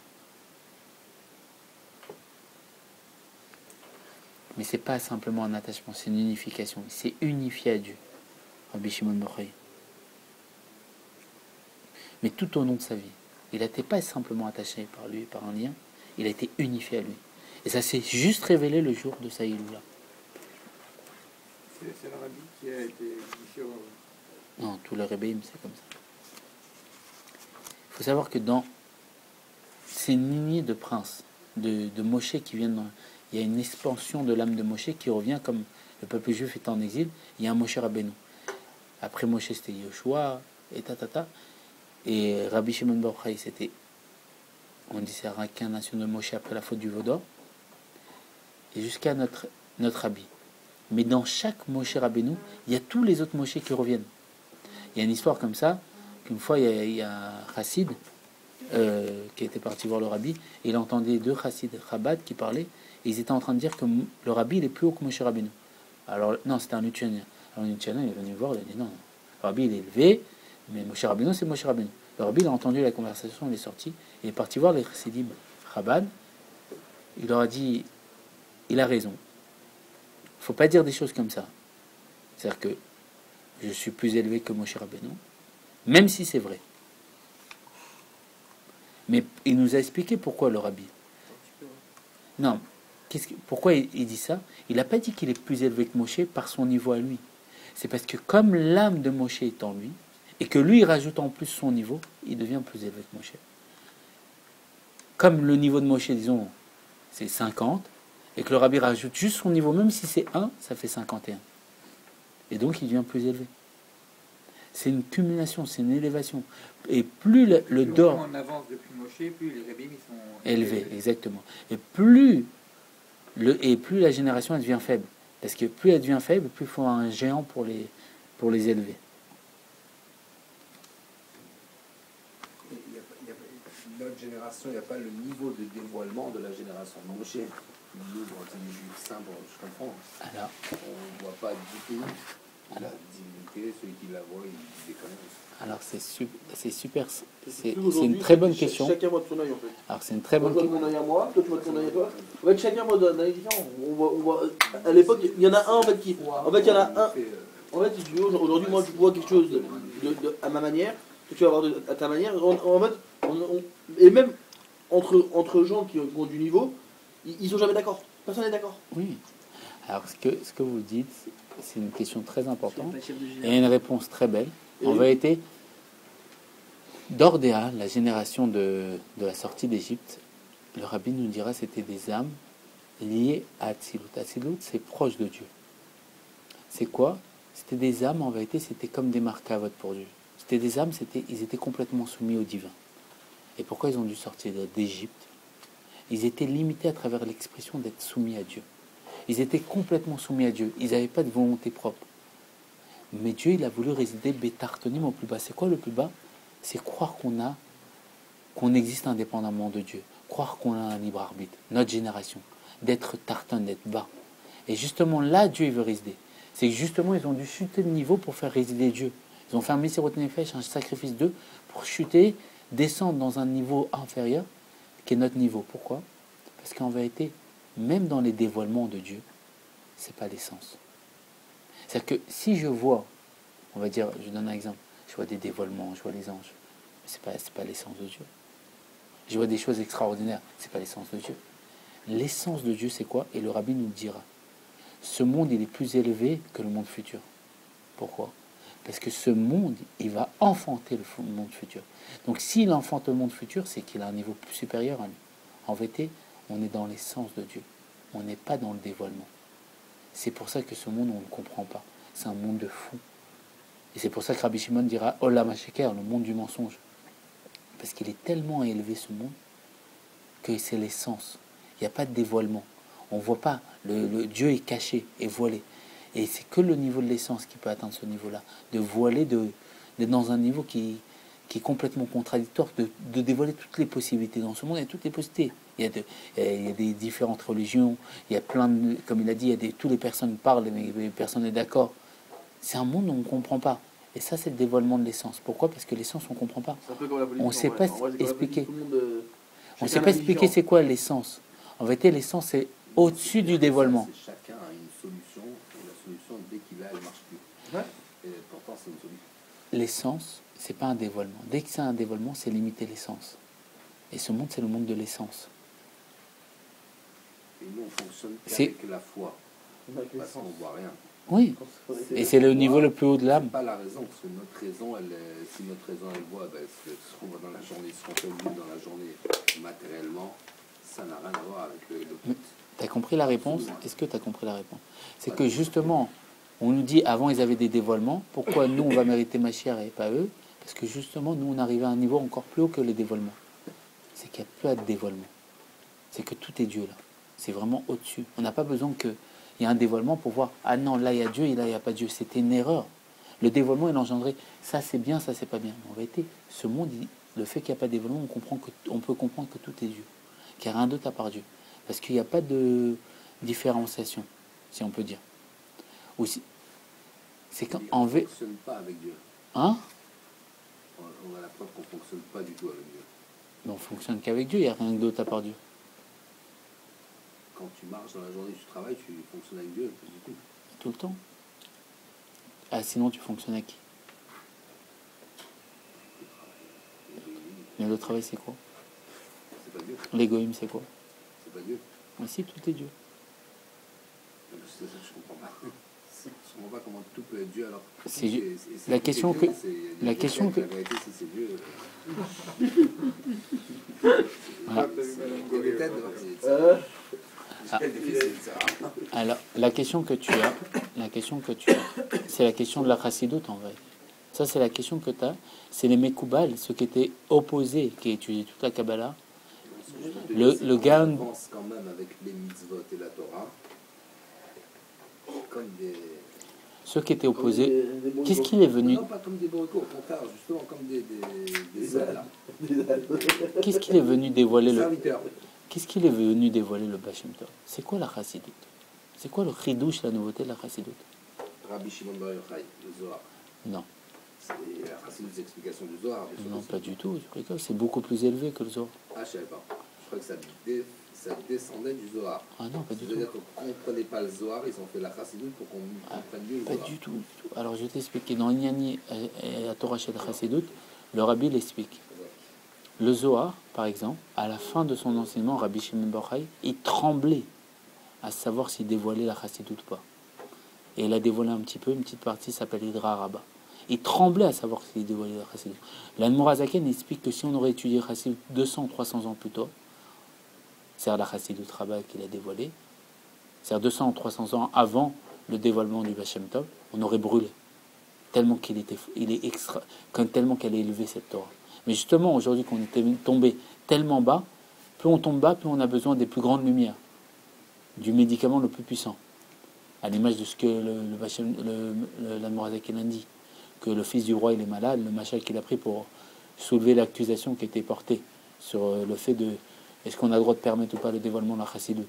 Mais c'est pas simplement un attachement, c'est une unification. Il s'est unifié à Dieu, Rabbi Shimon Bar Yochai. Mais tout au long de sa vie, il n'était pas simplement attaché par lui, par un lien, il a été unifié à lui. Et ça s'est juste révélé le jour de sa Iloula. C'est le Rabbi qui a été unifié au... Non, tout le Rebbeim, c'est comme ça. Il faut savoir que c'est une lignée de princes, de Moshe qui viennent dans... Il y a une expansion de l'âme de Moshe qui revient comme le peuple juif est en exil. Il y a un Moshe Rabbeinu. Après Moshe, c'était Yoshua, et tatata. Et Rabbi Shimon Bar Yochai, c'était, on dit, c'est la réincarnation de Moshe après la faute du veau d'or. Et jusqu'à notre Rabbi. Mais dans chaque Moshe Rabbeinu, il y a tous les autres Moshe qui reviennent. Il y a une histoire comme ça, qu'une fois, il y a un chassid qui était parti voir le Rabbi, et il entendait deux chassids Chabad qui parlaient, et ils étaient en train de dire que le Rabbi, il est plus haut que Moshe Rabbeinu. Alors, non, c'était un Lutchanien. Alors, le Lutchanien, il est venu voir, il a dit non, le Rabbi, il est élevé, mais Moshe Rabbeinu, c'est Moshe Rabbeinu. Le Rabbi, il a entendu la conversation, il est sorti, il est parti voir les chassidim Chabad, il leur a dit, il a raison. Il ne faut pas dire des choses comme ça. C'est-à-dire que je suis plus élevé que Moshe Rabbeinu, même si c'est vrai. Mais il nous a expliqué pourquoi le Rabbi. Non, pourquoi il dit ça? Il n'a pas dit qu'il est plus élevé que Moshe par son niveau à lui. C'est parce que comme l'âme de Moshe est en lui, et que lui il rajoute en plus son niveau, il devient plus élevé que Moshe. Comme le niveau de Moshe, disons, c'est 50, et que le Rabbi rajoute juste son niveau, même si c'est 1, ça fait 51. Et donc il devient plus élevé. C'est une cumulation, c'est une élévation. Et plus le dor... Plus on avance depuis Moshe, plus les Rebbeim sont élevés, exactement. Et plus la génération elle devient faible. Parce que plus elle devient faible, plus il faut un géant pour les élever. Notre génération, il n'y a pas le niveau de dévoilement de la génération de Moshe. Nous, quand on est juif simple, je comprends. Alors, on ne voit pas du tout la divinité, celui qui la voit, il déconne. Alors c'est super, c'est une très bonne question. Chacun voit de son œil en fait. Alors c'est une très bonne question. Moi je vois de mon œil à moi, toi tu vois de ton œil à toi. En fait chacun voit d'un œil différent. On voit, à l'époque il y en a un en fait qui, en fait il y en a un. En fait si tu veux aujourd'hui moi je vois quelque chose à ma manière, que tu vas voir à ta manière. En fait, et même entre gens qui ont du niveau, ils sont jamais d'accord. Personne n'est d'accord. Oui. Alors ce que vous dites, c'est une question très importante. C'est pas chef de Et génération. une réponse très belle. Et En oui. vérité, d'Ordéa, la génération de la sortie d'Égypte, le rabbi nous dira c'était des âmes liées à Atzilut. Atzilut, c'est proche de Dieu. C'est quoi? C'était des âmes, en vérité, c'était comme des markavot pour Dieu. C'était des âmes, ils étaient complètement soumis au divin. Et pourquoi ils ont dû sortir d'Égypte? Ils étaient limités à travers l'expression d'être soumis à Dieu. Ils étaient complètement soumis à Dieu. Ils n'avaient pas de volonté propre. Mais Dieu, il a voulu résider Bétartonim au plus bas. C'est quoi le plus bas? C'est croire qu'on existe indépendamment de Dieu. Croire qu'on a un libre arbitre. Notre génération. D'être tarton, d'être bas. Et justement, là, Dieu, il veut résider. C'est que justement, ils ont dû chuter de niveau pour faire résider Dieu. Ils ont fait un Messirot Nefesh, un sacrifice d'eux, pour chuter, descendre dans un niveau inférieur, qui est notre niveau. Pourquoi? Parce qu'en vérité, même dans les dévoilements de Dieu, c'est pas l'essence. C'est-à-dire que si je vois, on va dire, je donne un exemple, je vois des dévoilements, je vois les anges, mais c'est pas l'essence de Dieu. Je vois des choses extraordinaires, c'est pas l'essence de Dieu. L'essence de Dieu, c'est quoi? Et le rabbi nous dira, ce monde, il est plus élevé que le monde futur. Pourquoi? Parce que ce monde, il va enfanter le monde futur. Donc s'il enfante le monde futur, c'est qu'il a un niveau plus supérieur à nous. En vérité, on est dans l'essence de Dieu. On n'est pas dans le dévoilement. C'est pour ça que ce monde, on ne le comprend pas. C'est un monde de fous. Et c'est pour ça que Rabbi Shimon dira « Olam HaSheker », le monde du mensonge. Parce qu'il est tellement élevé, ce monde, que c'est l'essence. Il n'y a pas de dévoilement. On ne voit pas. Le Dieu est caché, est voilé. Et c'est que le niveau de l'essence qui peut atteindre ce niveau-là. De voiler, d'être dans un niveau qui est complètement contradictoire, de dévoiler toutes les possibilités. Dans ce monde, il y a toutes les possibilités. Il y a des différentes religions, il y a plein de, comme il a dit, toutes les personnes parlent, mais personne n'est d'accord. C'est un monde où on ne comprend pas. Et ça, c'est le dévoilement de l'essence. Pourquoi? Parce que l'essence, on ne comprend pas. C'est un peu comme la politique. On ne sait pas expliquer. On ne sait pas expliquer c'est quoi l'essence. En vérité, l'essence, c'est au-dessus du dévoilement. Chacun a une solution, et la solution, dès qu'il a, elle ne marche plus. Ouais. Et pourtant, c'est une solution. L'essence, c'est pas un dévoilement. Dès que c'est un dévoilement, c'est limiter l'essence. Et ce monde, c'est le monde de l'essence. Et nous, on fonctionne C'est- qu'avec la foi. Parce qu'on ne voit rien. Oui. Et c'est le niveau le plus haut de C'est l'âme. pas la raison, parce que notre raison, si notre raison, elle voit ce qu'on voit dans la journée, ce qu'on fait vivre dans la journée matériellement, ça n'a rien à voir avec le but. Tu as compris la réponse? Est-ce que tu as compris la réponse? C'est que justement, on nous dit avant ils avaient des dévoilements. Pourquoi nous on va mériter Mashiach et pas eux? Parce que justement, nous on arrive à un niveau encore plus haut que les dévoilements. C'est qu'il n'y a plus de dévoilement. C'est que tout est Dieu là. C'est vraiment au-dessus. On n'a pas besoin qu'il y ait un dévoilement pour voir, ah non, là il y a Dieu et là il n'y a pas Dieu. C'était une erreur. Le dévoilement, il engendrait ça c'est bien, ça c'est pas bien. En vérité, ce monde, le fait qu'il n'y a pas de dévoilement, on peut comprendre que tout est Dieu. Qu'il n'y a rien d'autre à part Dieu. Parce qu'il n'y a pas de différenciation, si on peut dire. Aussi, c'est On qu'en ne V. fonctionne pas avec Dieu. Hein? On a la preuve qu'on ne fonctionne pas du tout avec Dieu. Mais on fonctionne qu'avec Dieu, il n'y a rien d'autre à part Dieu. Quand tu marches dans la journée, tu travailles, tu fonctionnes avec Dieu, pas du tout. Tout le temps. Ah, sinon tu fonctionnes avec qui? Mais le travail, c'est quoi? C'est pas Dieu. L'égoïsme, c'est quoi? C'est pas Dieu. Mais si, tout est Dieu. C'est ça que je comprends pas. Je comprends pas comment tout peut être Dieu alors. C'est Dieu. C'est La tout question est Dieu, que- c'est- la question La que- vérité, si c'est Dieu. Voilà. Il y a des têtes, c'est- Ah. c'est difficile, ça. Alors, la question que tu as, c'est la question de la chassidoute en vrai. Ça, c'est la question que tu as. C'est les Mekoubal, ceux qui étaient opposés, qui étudient toute la Kabbalah. Le gars- On avance quand même avec les mitzvot et la Torah comme des... Ceux qui étaient opposés. Qu'est-ce qu'il est venu? Non, pas comme des bourricots, au contraire, justement comme des ailes. Qu'est-ce qu'il est venu dévoiler Des le? serviteurs. Qu'est-ce qu'il est venu dévoiler le Bashim Tov? C'est quoi la chassidoute? C'est quoi le chidouche, la nouveauté de la chassidoute? Rabbi Shimon Bar Yochai, le Zohar. Non, C'est la chassidut, des explications du Zohar. bien sûr. non, pas du tout. Je rigole, c'est beaucoup plus élevé que le Zohar. Ah, je savais pas. Je crois que ça descendait du Zohar. Ah non, pas du tout. C'est-à-dire qu'on ne comprenait pas le Zohar, ils ont fait la chassidut pour qu'on comprenne mieux le Pas Zohar. du tout, du tout. Alors je vais t'expliquer. Dans l'Ignani et la Torah chez Chassidut, le Rabbi l'explique. Le Zohar, par exemple, à la fin de son enseignement, Rabbi Shimon Bar Yochai, il tremblait à savoir s'il dévoilait la Chassidut ou pas. Et il a dévoilé un petit peu, une petite partie s'appelle Hydra Rabbah. Il tremblait à savoir qu'il dévoilait la Chassidut. L'Admor Hazaken explique que si on aurait étudié Chassidut 200 ou 300 ans plus tôt, c'est-à-dire la Chassidut Rabbah qu'il a dévoilée, c'est-à-dire 200 ou 300 ans avant le dévoilement du Baal Shem Tov, on aurait brûlé. Tellement tellement qu'elle est élevée cette Torah. Mais justement, aujourd'hui qu'on est tombé tellement bas, plus on tombe bas, plus on a besoin des plus grandes lumières, du médicament le plus puissant. À l'image de ce que l'Admor Hazaken a dit, que le fils du roi il est malade, le machal qu'il a pris pour soulever l'accusation qui était portée sur le fait de est-ce qu'on a le droit de permettre ou pas le dévoilement de la Chassidut.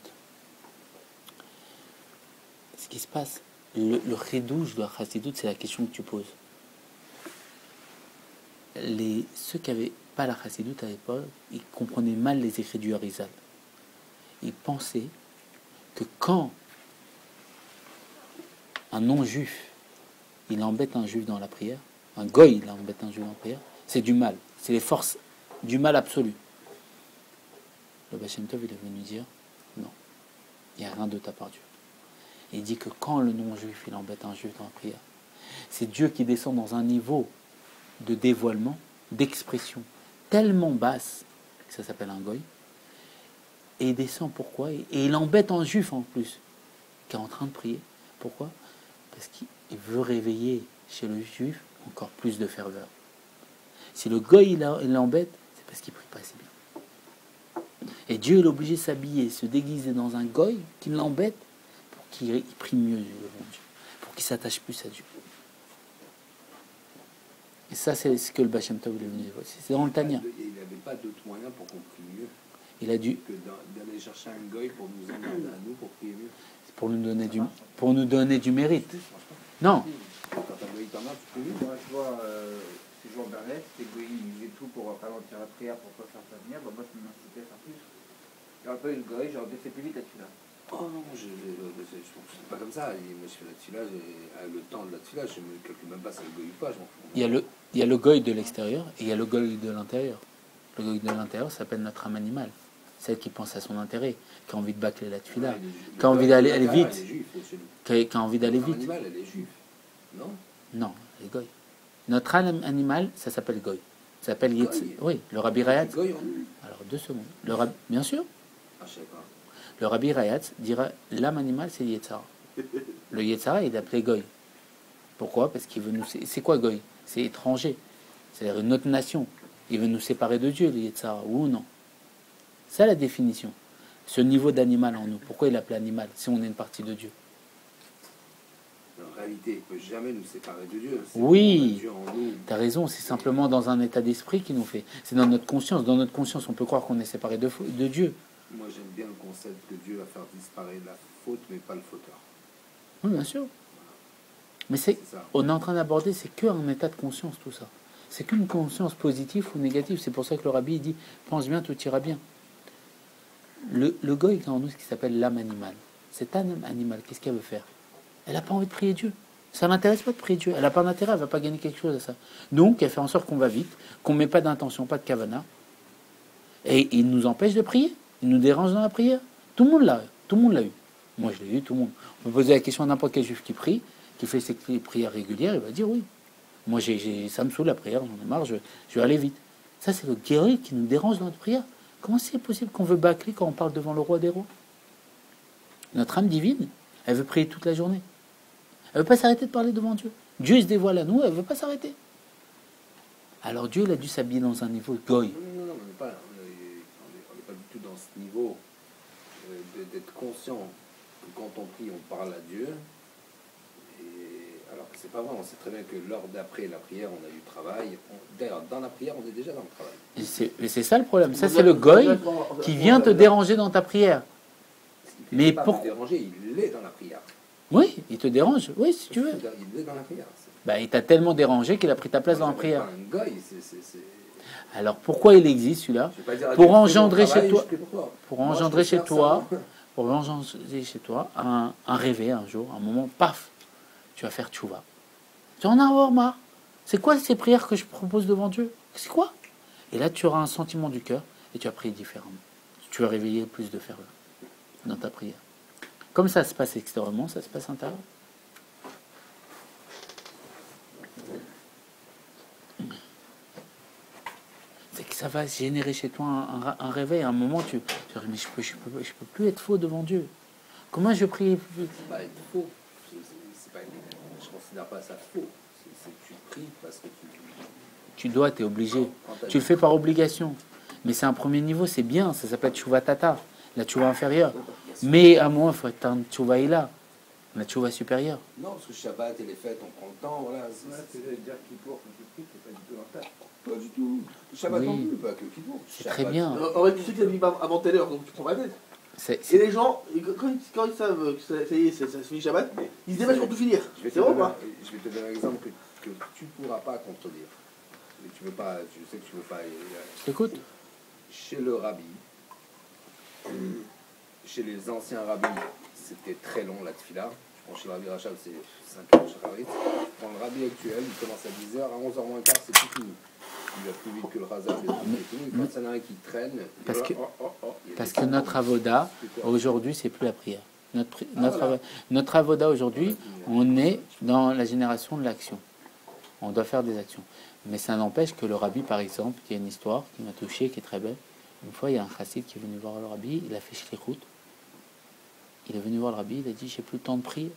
Ce qui se passe, le chidouche de la Chassidut, c'est la question que tu poses. Ceux qui n'avaient pas la Chassidut à l'époque, ils comprenaient mal les écrits du Harizal. Ils pensaient que quand un non-juif il embête un juif dans la prière, un goy il embête un juif dans la prière, c'est du mal, c'est les forces du mal absolu. Le Baal Shem Tov il est venu dire non, il n'y a rien de ta part Dieu. Et il dit que quand le non-juif il embête un juif dans la prière, c'est Dieu qui descend dans un niveau de dévoilement, d'expression tellement basse, que ça s'appelle un goy, et il descend pourquoi et il embête un juif en plus, qui est en train de prier. Pourquoi? Parce qu'il veut réveiller chez le juif encore plus de ferveur. Si le goy il l'embête, c'est parce qu'il prie pas assez bien. Et Dieu est obligé de s'habiller, se déguiser dans un goy qui l'embête pour qu'il prie mieux le bon Dieu, pour qu'il s'attache plus à Dieu. Et ça, c'est ce que le Baal Shem Tov est venu dire. C'est dans le Tanya. Il n'avait pas d'autre moyen pour qu'on prie mieux. Il a dû que d'aller chercher un goy pour nous emmerder à nous pour prier mieux. pour nous donner du mérite. Non. Quand un goy t'emmerde, tu pries mieux. Moi, je vois, c'est Jean Bernet, c'est Goï, il faisait tout pour ralentir la prière, pour pas faire ça venir. Bah, moi, je m'incitais à faire plus. J'aurais pas eu le goy, j'aurais fait plus vite là-dessus là. Oh non, je c'est pas comme ça. Moi, je fais la tefila, le temps de la tefila, je ne calcule même pas si c'est le goy ou pas, je m'en fous. Il y a le goy de l'extérieur et il y a le goy de l'intérieur. Le goy de l'intérieur s'appelle notre âme animale. Celle qui pense à son intérêt, qui a envie de bâcler la tefila, qui a envie d'aller vite, qui a envie d'aller vite. L'animal, elle est juive, non? Non, elle est goy. Notre âme animale, ça s'appelle goy. Ça s'appelle Yetz. Oui, le Rabbi Rayatz. Alors, 2 secondes. Bien sûr. Ah, je sais pas. Le Rabbi Rayatz dira l'âme animale, c'est Yetzara. Le Yetzara, il est appelé goy. Pourquoi? Parce qu'il veut nous. C'est quoi goy? C'est étranger. C'est-à-dire une autre nation. Il veut nous séparer de Dieu, le Yetzara, ou non? C'est la définition. Ce niveau d'animal en nous. Pourquoi il l'appelle animal si on est une partie de Dieu? En réalité, il ne peut jamais nous séparer de Dieu. Oui, Dieu en nous. tu as raison, c'est simplement dans un état d'esprit qui nous fait. C'est dans notre conscience. Dans notre conscience, on peut croire qu'on est séparé de Dieu. Moi, j'aime bien le concept que Dieu va faire disparaître la faute, mais pas le fauteur. Oui, bien sûr. Mais C'est ça. on est en train d'aborder, c'est qu'un état de conscience, tout ça. C'est qu'une conscience positive ou négative. C'est pour ça que le Rabbi dit, pense bien, tout ira bien. Le goy qui est en nous, ce qui s'appelle l'âme animale. Cette âme animale, qu'est-ce qu'elle veut faire? Elle n'a pas envie de prier Dieu. Ça ne l'intéresse pas de prier Dieu. Elle n'a pas d'intérêt, elle ne va pas gagner quelque chose à ça. Donc, elle fait en sorte qu'on va vite, qu'on ne met pas d'intention, pas de kavana. Et il nous empêche de prier. Il nous dérange dans la prière. Tout le monde l'a eu. Moi, je l'ai eu, tout le monde. On peut poser la question à n'importe quel juif qui prie, qui fait ses prières régulières, il va dire oui. Moi, ça me saoule la prière, j'en ai marre, je vais aller vite. Ça, c'est le guerrier qui nous dérange dans notre prière. Comment c'est possible qu'on veut bâcler quand on parle devant le roi des rois? Notre âme divine, elle veut prier toute la journée. Elle ne veut pas s'arrêter de parler devant Dieu. Dieu il se dévoile à nous, elle ne veut pas s'arrêter. Alors Dieu, il a dû s'habiller dans un niveau goy. Non, on n'est pas du tout dans ce niveau d'être conscient que quand on prie, on parle à Dieu. Alors que c'est pas vrai, on sait très bien que lors d'après la prière, on a du travail. D'ailleurs, dans la prière, on est déjà dans le travail. Et c'est ça le problème. Ça, c'est le goy qui vient te déranger dans ta prière. Mais pour déranger, il est dans la prière. Oui, il te dérange. Oui, si tu veux. Il est dans la prière. Bah, il t'a tellement dérangé qu'il a pris ta place dans la prière. Un goy, Alors pourquoi il existe celui-là? Pour engendrer chez toi, pour engendrer chez toi un réveil un jour, un moment, paf, tu vas faire tchouva. Tu en as avoir marre. C'est quoi ces prières que je propose devant Dieu? C'est quoi? Et là, tu auras un sentiment du cœur et tu vas prier différemment. Tu vas réveiller plus de ferveur dans ta prière. Comme ça se passe extérieurement, ça se passe intérieurement. ça va générer chez toi un réveil. À un moment, tu dis, mais je peux plus être faux devant Dieu. Comment je prie? C'est pas être faux. C'est pas je considère pas ça faux. C'est que tu pries parce que Tu dois, tu es obligé. quand Tu le fais par obligation. Mais c'est un premier niveau, c'est bien. Ça s'appelle Tchouva Tata, la Tchouva inférieure. Mais à un moment, il faut être un Tchouva Ila, la Tchouva supérieure. Non, parce que Shabbat et les fêtes, on prend le temps, voilà. C'est de dire Kippour quand tu pries, c'est pas du tout dans ça. Pas du tout. Shabbat Oui. non plus, pas que Kippour. C'est très bien. En fait, tu sais que ça finit pas avant telle heure, donc tu prends pas la tête. C'est- Et les gens, quand ils savent que ça y est, ça se finit Shabbat, ils se dépêchent pour tout finir. Je vais te C'est vrai ou donner pas? un exemple que tu pourras pas contredire. Mais tu veux pas, je sais que tu veux pas. Je t'écoute. Chez le rabbi, chez les anciens rabbis, c'était très long la tefila. Tu prends chez le rabbi Rachab, c'est 5 heures chez le rabbi. Tu prends le rabbi actuel, il commence à 10h, à 11h moins quart, c'est tout fini. Il va plus vite que le Razal et tout. Quand il y en a un qui traîne, Parce il que- y a Parce des que notre avoda, aujourd'hui, c'est plus la prière. voilà. Notre avoda aujourd'hui, on est dans la génération de l'action. On doit faire des actions. Mais ça n'empêche que le rabbi, par exemple, il y a une histoire qui m'a touché, qui est très belle. Une fois, il y a un chassid qui est venu voir le rabbi, il a fait shlichut. Il est venu voir le rabbi, il a dit, j'ai plus le temps de prier.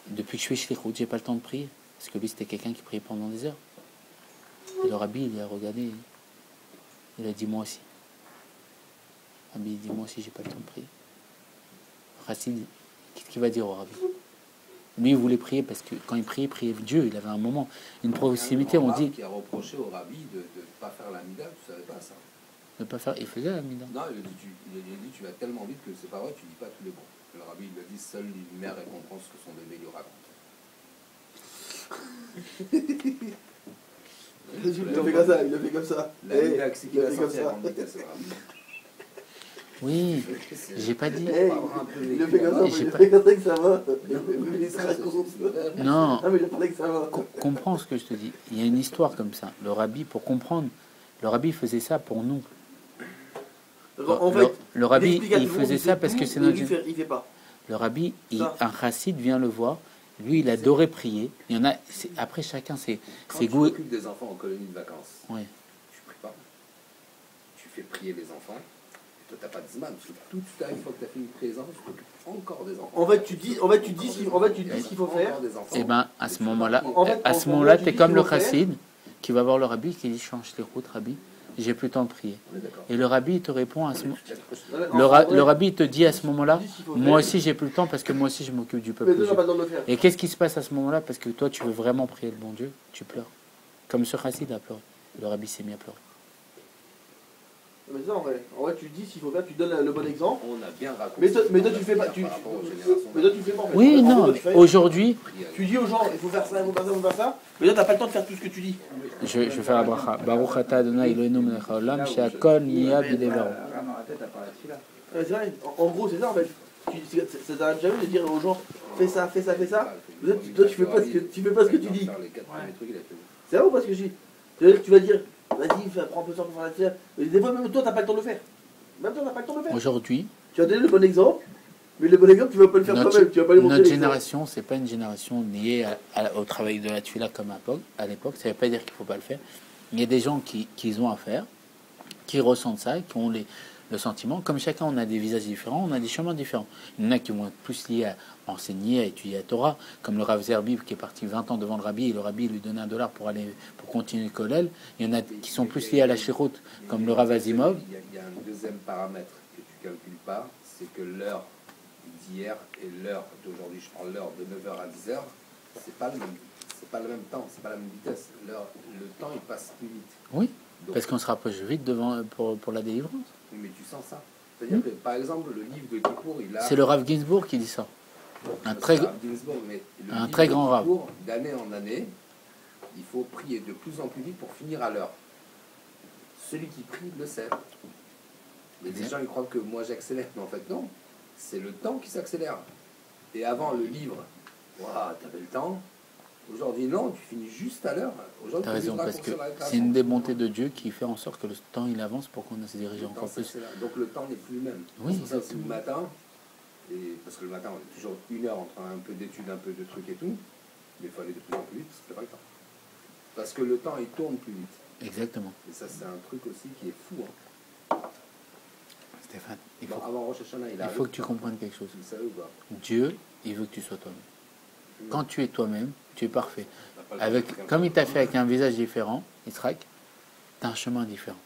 Depuis que je fais shlichut, j'ai pas le temps de prier. Parce que lui, c'était quelqu'un qui priait pendant des heures. Et le rabbi, il a regardé, il a dit, moi aussi. Le rabbi, il dit, moi aussi, j'ai pas le temps de prier. Le chassid, qu'est-ce qu'il va dire au rabbi? Lui, il voulait prier parce que quand il priait Dieu. Il avait un moment, une proximité. On dit qui a reproché au rabbi de ne pas faire la mida, tu savais pas ça. ne pas faire. Il faisait la mida. Non, il a dit tu vas tellement vite que c'est pas vrai, tu dis pas tous les bons. Le rabbi il a dit seule une mère comprend ce que son bébé lui raconte. Il a fait comme ça, il a fait comme ça. La Eh, mida, c'est qui il a va fait comme sortir à ça. grande vitesse, le rabbi. Oui, j'ai pas dit. Eh, Un peu il a fait comme ça, J'ai il a pas- fait comme ça que ça va. Mais ça, c'est- Non, Ah mais il a parlé que ça va. comprends ce que je te dis. Il y a une histoire comme ça. Le rabbi, pour comprendre, le rabbi faisait ça pour nous. En fait, le rabbi, il explique à il tout le monde, faisait ça parce que tout, c'est et notre. lui, il fait pas. Le rabbi, Ça. un chassid vient le voir. Lui, il adorait prier. Il y en a. Après, chacun ses Quand ses tu goûts. t'occupes des enfants en colonie de vacances, Ouais. tu pries pas. Tu fais prier les enfants. Et toi, t'as pas de zman. Parce que toute ta une fois que tu as fini de prier les enfants, tu t'occupes encore des enfants. En fait, tu dis ce qu'il faut faire. Et ben, à ce moment-là, En fait, à ce en moment-là, gros, tu t'es dis comme qu'il le faut faire. chassid qui va voir le rabbi qui dit change les routes, rabbi. J'ai plus le temps de prier. On est d'accord. Et le rabbi il te répond à ce moment. En Le vrai, rabbi te dit à ce moment-là, tu dis ce qu'il faut moi faire. aussi j'ai plus le temps parce que moi aussi je m'occupe du peuple. Mais toi, t'as pas le temps de le faire. Et qu'est-ce qui se passe à ce moment-là? Parce que toi tu veux vraiment prier le bon Dieu, tu pleures. Comme ce chassid a pleuré. Le rabbi s'est mis à pleurer. Mais ça, en vrai, tu dis ce qu'il faut faire, tu donnes le bon exemple. On a bien raconté. Mais toi, tu fais pas. Par rapport aux générations Mais toi, tu fais pas. en fait. Oui, En fait, non, toi, mais tu fais- aujourd'hui, Tu dis aux gens, il faut faire ça, il faut faire ça, il faut faire ça. Mais toi, t'as pas le temps de faire tout ce que tu dis. je vais faire la bracha. Baruch atah Adonai Eloheinu melech haolam she'akol niya b'devaro. Rien dans la tête à part la fila. C'est vrai, en gros, c'est ça en fait. Ça t'arrive jamais de dire aux gens, fais ça, fais ça, fais ça. Toi, tu fais pas ce que tu dis. Faire les 4 premiers trucs, il a fait. C'est vrai ou pas ce que je dis? C'est-à-dire que tu vas dire, vas-y, prends un peu de temps pour faire la tire. Mais des fois, même toi, t'as pas le temps de le faire. Même toi, t'as pas le temps de le faire. Aujourd'hui, Tu as donné le bon exemple, mais le bon exemple, tu vas pas le faire toi-même. Tu vas pas lui montrer notre l'exemple. génération, c'est pas une génération liée au travail de la tuila comme à l'époque. Ça veut pas dire qu'il faut pas le faire. Il y a des gens qui ont à faire, qui ressentent ça, qui ont le sentiment. Comme chacun, on a des visages différents, on a des chemins différents. Il y en a qui vont être plus liés à enseigner, à étudier la Torah, comme le Rav Zerbib qui est parti 20 ans devant le rabbi, et le rabbi lui donnait $1 pour continuer le kollel. Il y en a qui sont plus liés à la chiroute, comme le Rav Azimov. Il y a un deuxième paramètre que tu calcules pas, c'est que l'heure d'hier et l'heure d'aujourd'hui, je prends l'heure de 9h à 10h, c'est pas le même temps, c'est pas la même vitesse. Le temps il passe plus vite. Oui, Donc, parce qu'on se rapproche vite pour la délivrance. oui, mais tu sens ça. C'est-à-dire que par exemple le livre de Kippour, il a. C'est le Rav Ginsburg qui dit ça. Un C'est très, Rav Ginsburg, mais le un livre très de grand Rav. Kippour, d'année en année, il faut prier de plus en plus vite pour finir à l'heure. Celui qui prie le sait. Mais les gens ils croient que moi j'accélère, mais en fait non. C'est le temps qui s'accélère. Et avant le livre, waouh, t'avais le temps. Aujourd'hui non, tu finis juste à l'heure. Aujourd'hui, T'as tu raison, vivras parce pour que sur la création. c'est une des bontés de Dieu qui fait en sorte que le temps il avance pour qu'on se dirige Le encore temps plus. s'accélère. Donc le temps n'est plus le même. Oui, c'est pour ça que exactement. le matin, et parce que le matin on est toujours 1 heure entre un peu d'études, un peu de trucs et tout, mais il faut aller de plus en plus vite, parce que t'as pas le temps. Parce que le temps, il tourne plus vite. Exactement. Et ça, c'est un truc aussi qui est fou. Stéphane, Avant Rosh Hashanah, il faut que tu comprennes quelque chose. Vous le savez ou pas? Dieu, il veut que tu sois toi-même. Quand tu es toi-même, tu es parfait. Avec, Comme il t'a fait avec un visage différent, Israël, tu as un chemin différent.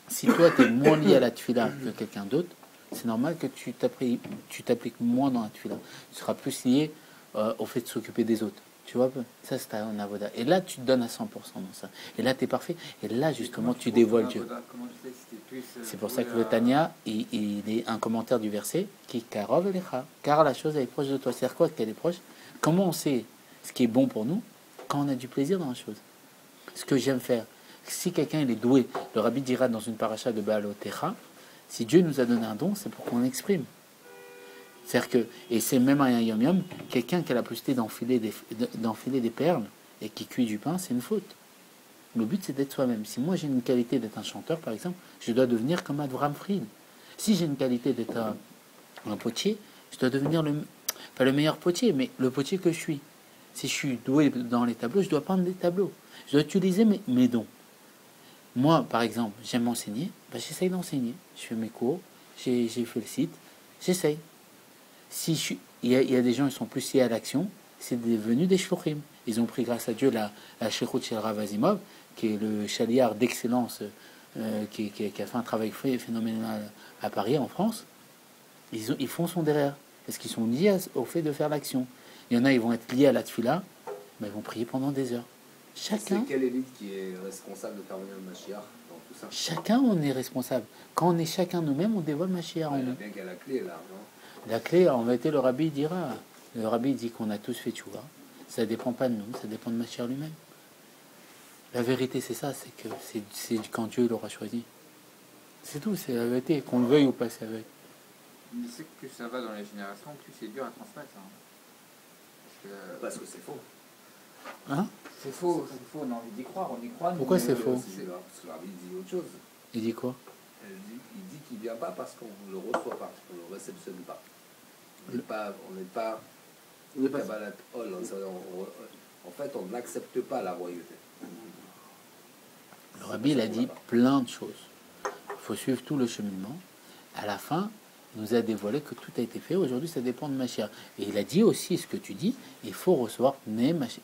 Si toi, tu es moins lié à la tefila que quelqu'un d'autre, c'est normal que tu t'appliques moins dans la tefila. Tu seras plus lié au fait de s'occuper des autres. Tu vois, ça c'est un avoda. Et là, tu te donnes à 100% dans ça. Et là, tu es parfait. Et là, justement, tu dévoiles Dieu. C'est pour ça que le Tanya, il est un commentaire du verset qui est Karov Elecha. Car la chose elle est proche de toi. C'est-à-dire quoi qu'elle est proche? Comment on sait ce qui est bon pour nous? Quand on a du plaisir dans la chose. Ce que j'aime faire. Si quelqu'un il est doué, le rabbi dira dans une paracha de Baalotecha, si Dieu nous a donné un don, c'est pour qu'on l'exprime. C'est-à-dire que, et c'est même un yom yom, quelqu'un qui a la possibilité d'enfiler des perles et qui cuit du pain, c'est une faute. Le but c'est d'être soi-même. Si moi j'ai une qualité d'être un chanteur par exemple, je dois devenir comme Avraham Fried. Si j'ai une qualité d'être un potier, je dois devenir pas le meilleur potier, mais le potier que je suis. Si je suis doué dans les tableaux, je dois peindre des tableaux. Je dois utiliser mes dons. Moi, par exemple, j'aime enseigner, j'essaye d'enseigner. Je fais mes cours, j'ai fait le site, j'essaye. Si il y a des gens qui sont plus liés à l'action, c'est devenu des shluchim. Ils ont pris, grâce à Dieu, la Shekhut Shel Rav Azimov, qui est le chaliard d'excellence, qui a fait un travail phénoménal à Paris, en France. Ils font son derrière, parce qu'ils sont liés au fait de faire l'action. Il y en a, ils vont être liés à la tefila, mais ils vont prier pendant des heures. Chacun. C'est quelle élite qui est responsable de faire venir le Mashiach dans tout ça? Chacun, on est responsable. Quand on est chacun nous-mêmes, on dévoile Mashiach en Il y a nous. bien qu'il y a la clé là, non? La clé, en vérité, le rabbi dira. Le rabbi dit qu'on a tous fait tchouva. Ça ne dépend pas de nous, ça dépend de Mashiach lui-même. La vérité, c'est ça, c'est que c'est quand Dieu l'aura choisi. C'est tout, c'est la vérité. Qu'on le veuille ou pas, c'est la vérité. Mais c'est que ça va dans les générations, plus c'est dur à transmettre. Parce que c'est faux. Hein? C'est faux, on a envie d'y croire, on y croit. Pourquoi c'est faux? Parce que l'arbitre dit autre chose. Il dit quoi? Il dit qu'il ne vient pas parce qu'on ne le reçoit pas, qu'on ne le réceptionne pas. On n'est pas Kabbalat Ol. En fait, on n'accepte pas la royauté. Le rabbi, il a dit plein de choses. Il faut suivre tout le cheminement. À la fin, il nous a dévoilé que tout a été fait. Aujourd'hui, ça dépend de Mashiach. Et il a dit aussi ce que tu dis, il faut recevoir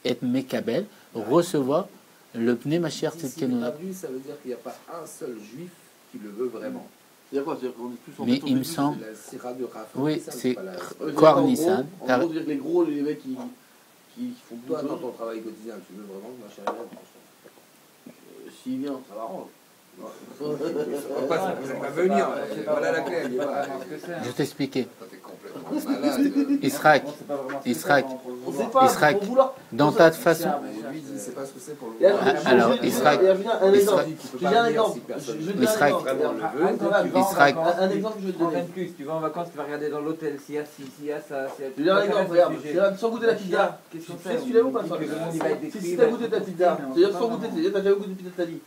être Mekabel, recevoir le Pnei Mashiach Tzidkenu. Ça veut dire qu'il n'y a pas un seul juif qui le veut vraiment. C'est-à-dire quoi? C'est-à-dire qu'on est tous en Mais fait, il me semble. C'est la sira de Raphaël. Oui, c'est En Kor Nissan. gros, c'est-à-dire que les gros, les mecs qui font tout Toi, ça, dans ton travail quotidien, tu veux vraiment que Mashiach vienne? s'il vient, ça m'arrange. On va venir, voilà la clé, elle y va. Je vais t'expliquer. Toi, t'es complètement malade. Israël, Israël, On sait pas, Israël, pour vouloir. dans ta façon. Lui, il ne sait pas ce que c'est pour le Et Alors, Israël. Un exemple. Je vais dire un exemple. Je vais te dire un Israël. exemple. Israël. Un exemple que je vais te donner. Plus, tu vas en vacances, tu vas regarder dans l'hôtel s'il y a ça. Je vais dire un exemple, regarde. Sans goûter la pizza. Qu'est-ce qu'on Tu fait? sais celui-là ou pas? Si t'as goûté ta pizza, c'est-à-dire sans goûter, c'est-à-dire t'as déjà goûté pizza de ta vie.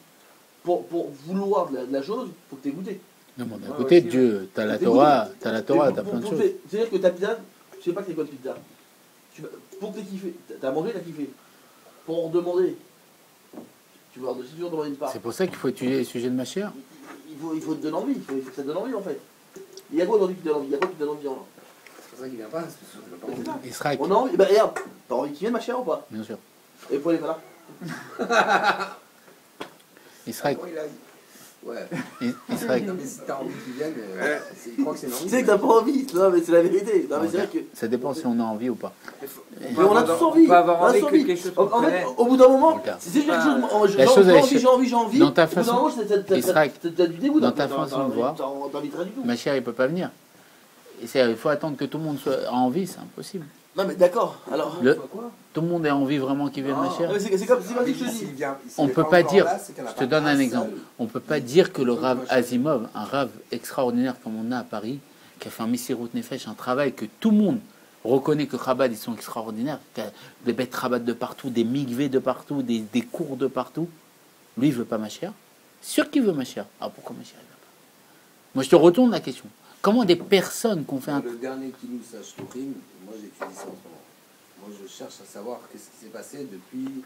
Pour vouloir de la chose, il faut que tu aies goûté. Non, mais on a goûté Dieu. T'as la Torah, t'as plein de choses. C'est-à-dire que ta pizza, je sais pas c'est quoi de pizza. Pour que tu aies kiffé, t'as mangé, t'as kiffé. Pour en demander, si tu veux en demander une part, C'est pour ça qu'il faut étudier les sujets de Mashiach. il faut te donner envie, il faut que ça te donne envie en fait. Il y a quoi aujourd'hui qui te donne envie? Il y a quoi qui te donne envie en là? C'est pour ça qu'il vient pas, parce que je veux pas C'est ça. Israël, On a envie, bah regarde, t'as envie qu'il vienne ma chère ou pas? bien sûr. Et pourquoi il est pas là? Israël, Ouais. Israël. Non, mais si t'as envie qu'il vienne, il croit que c'est Tu normal. sais que t'as pas envie, non mais c'est la vérité. Non mais c'est vrai que. Ça dépend si on a envie ou pas. Mais on a tous envie. On peut avoir On a envie tous que envie. quelque chose En fait, connaît. au bout d'un moment, Regarde. si c'est quelque chose, La chose, elle est- j'ai envie. dans ta Au bout d'un façon- moment, Israël, t'as du dégoût. dans ta façon de voir, T'as envie de rien du tout. Mashiach, il peut pas venir. Et il faut attendre que tout le monde soit en envie, c'est impossible. Non mais d'accord, alors. Tout le monde a envie vraiment qu'il vienne Mashiach. Non, mais c'est comme si je te dis. On peut pas dire, je te donne un exemple, on peut pas dire que le Rav Azimov, un Rav extraordinaire comme on a à Paris, qui a fait un Messirut Nefesh, un travail que tout le monde reconnaît que Chabad, ils sont extraordinaires, qu'il y a des bêtes Chabad de partout, des migvés de partout, des cours de partout. Lui, il veut pas Mashiach. Sûr qu'il veut Mashiach. Alors pourquoi Mashiach il veut pas? Moi, je te retourne la question. Comment des personnes qui ont fait un... Le dernier qui nous sache Tourim, moi j'étudie ça en ce moment. Moi je cherche à savoir qu'est-ce qui s'est passé depuis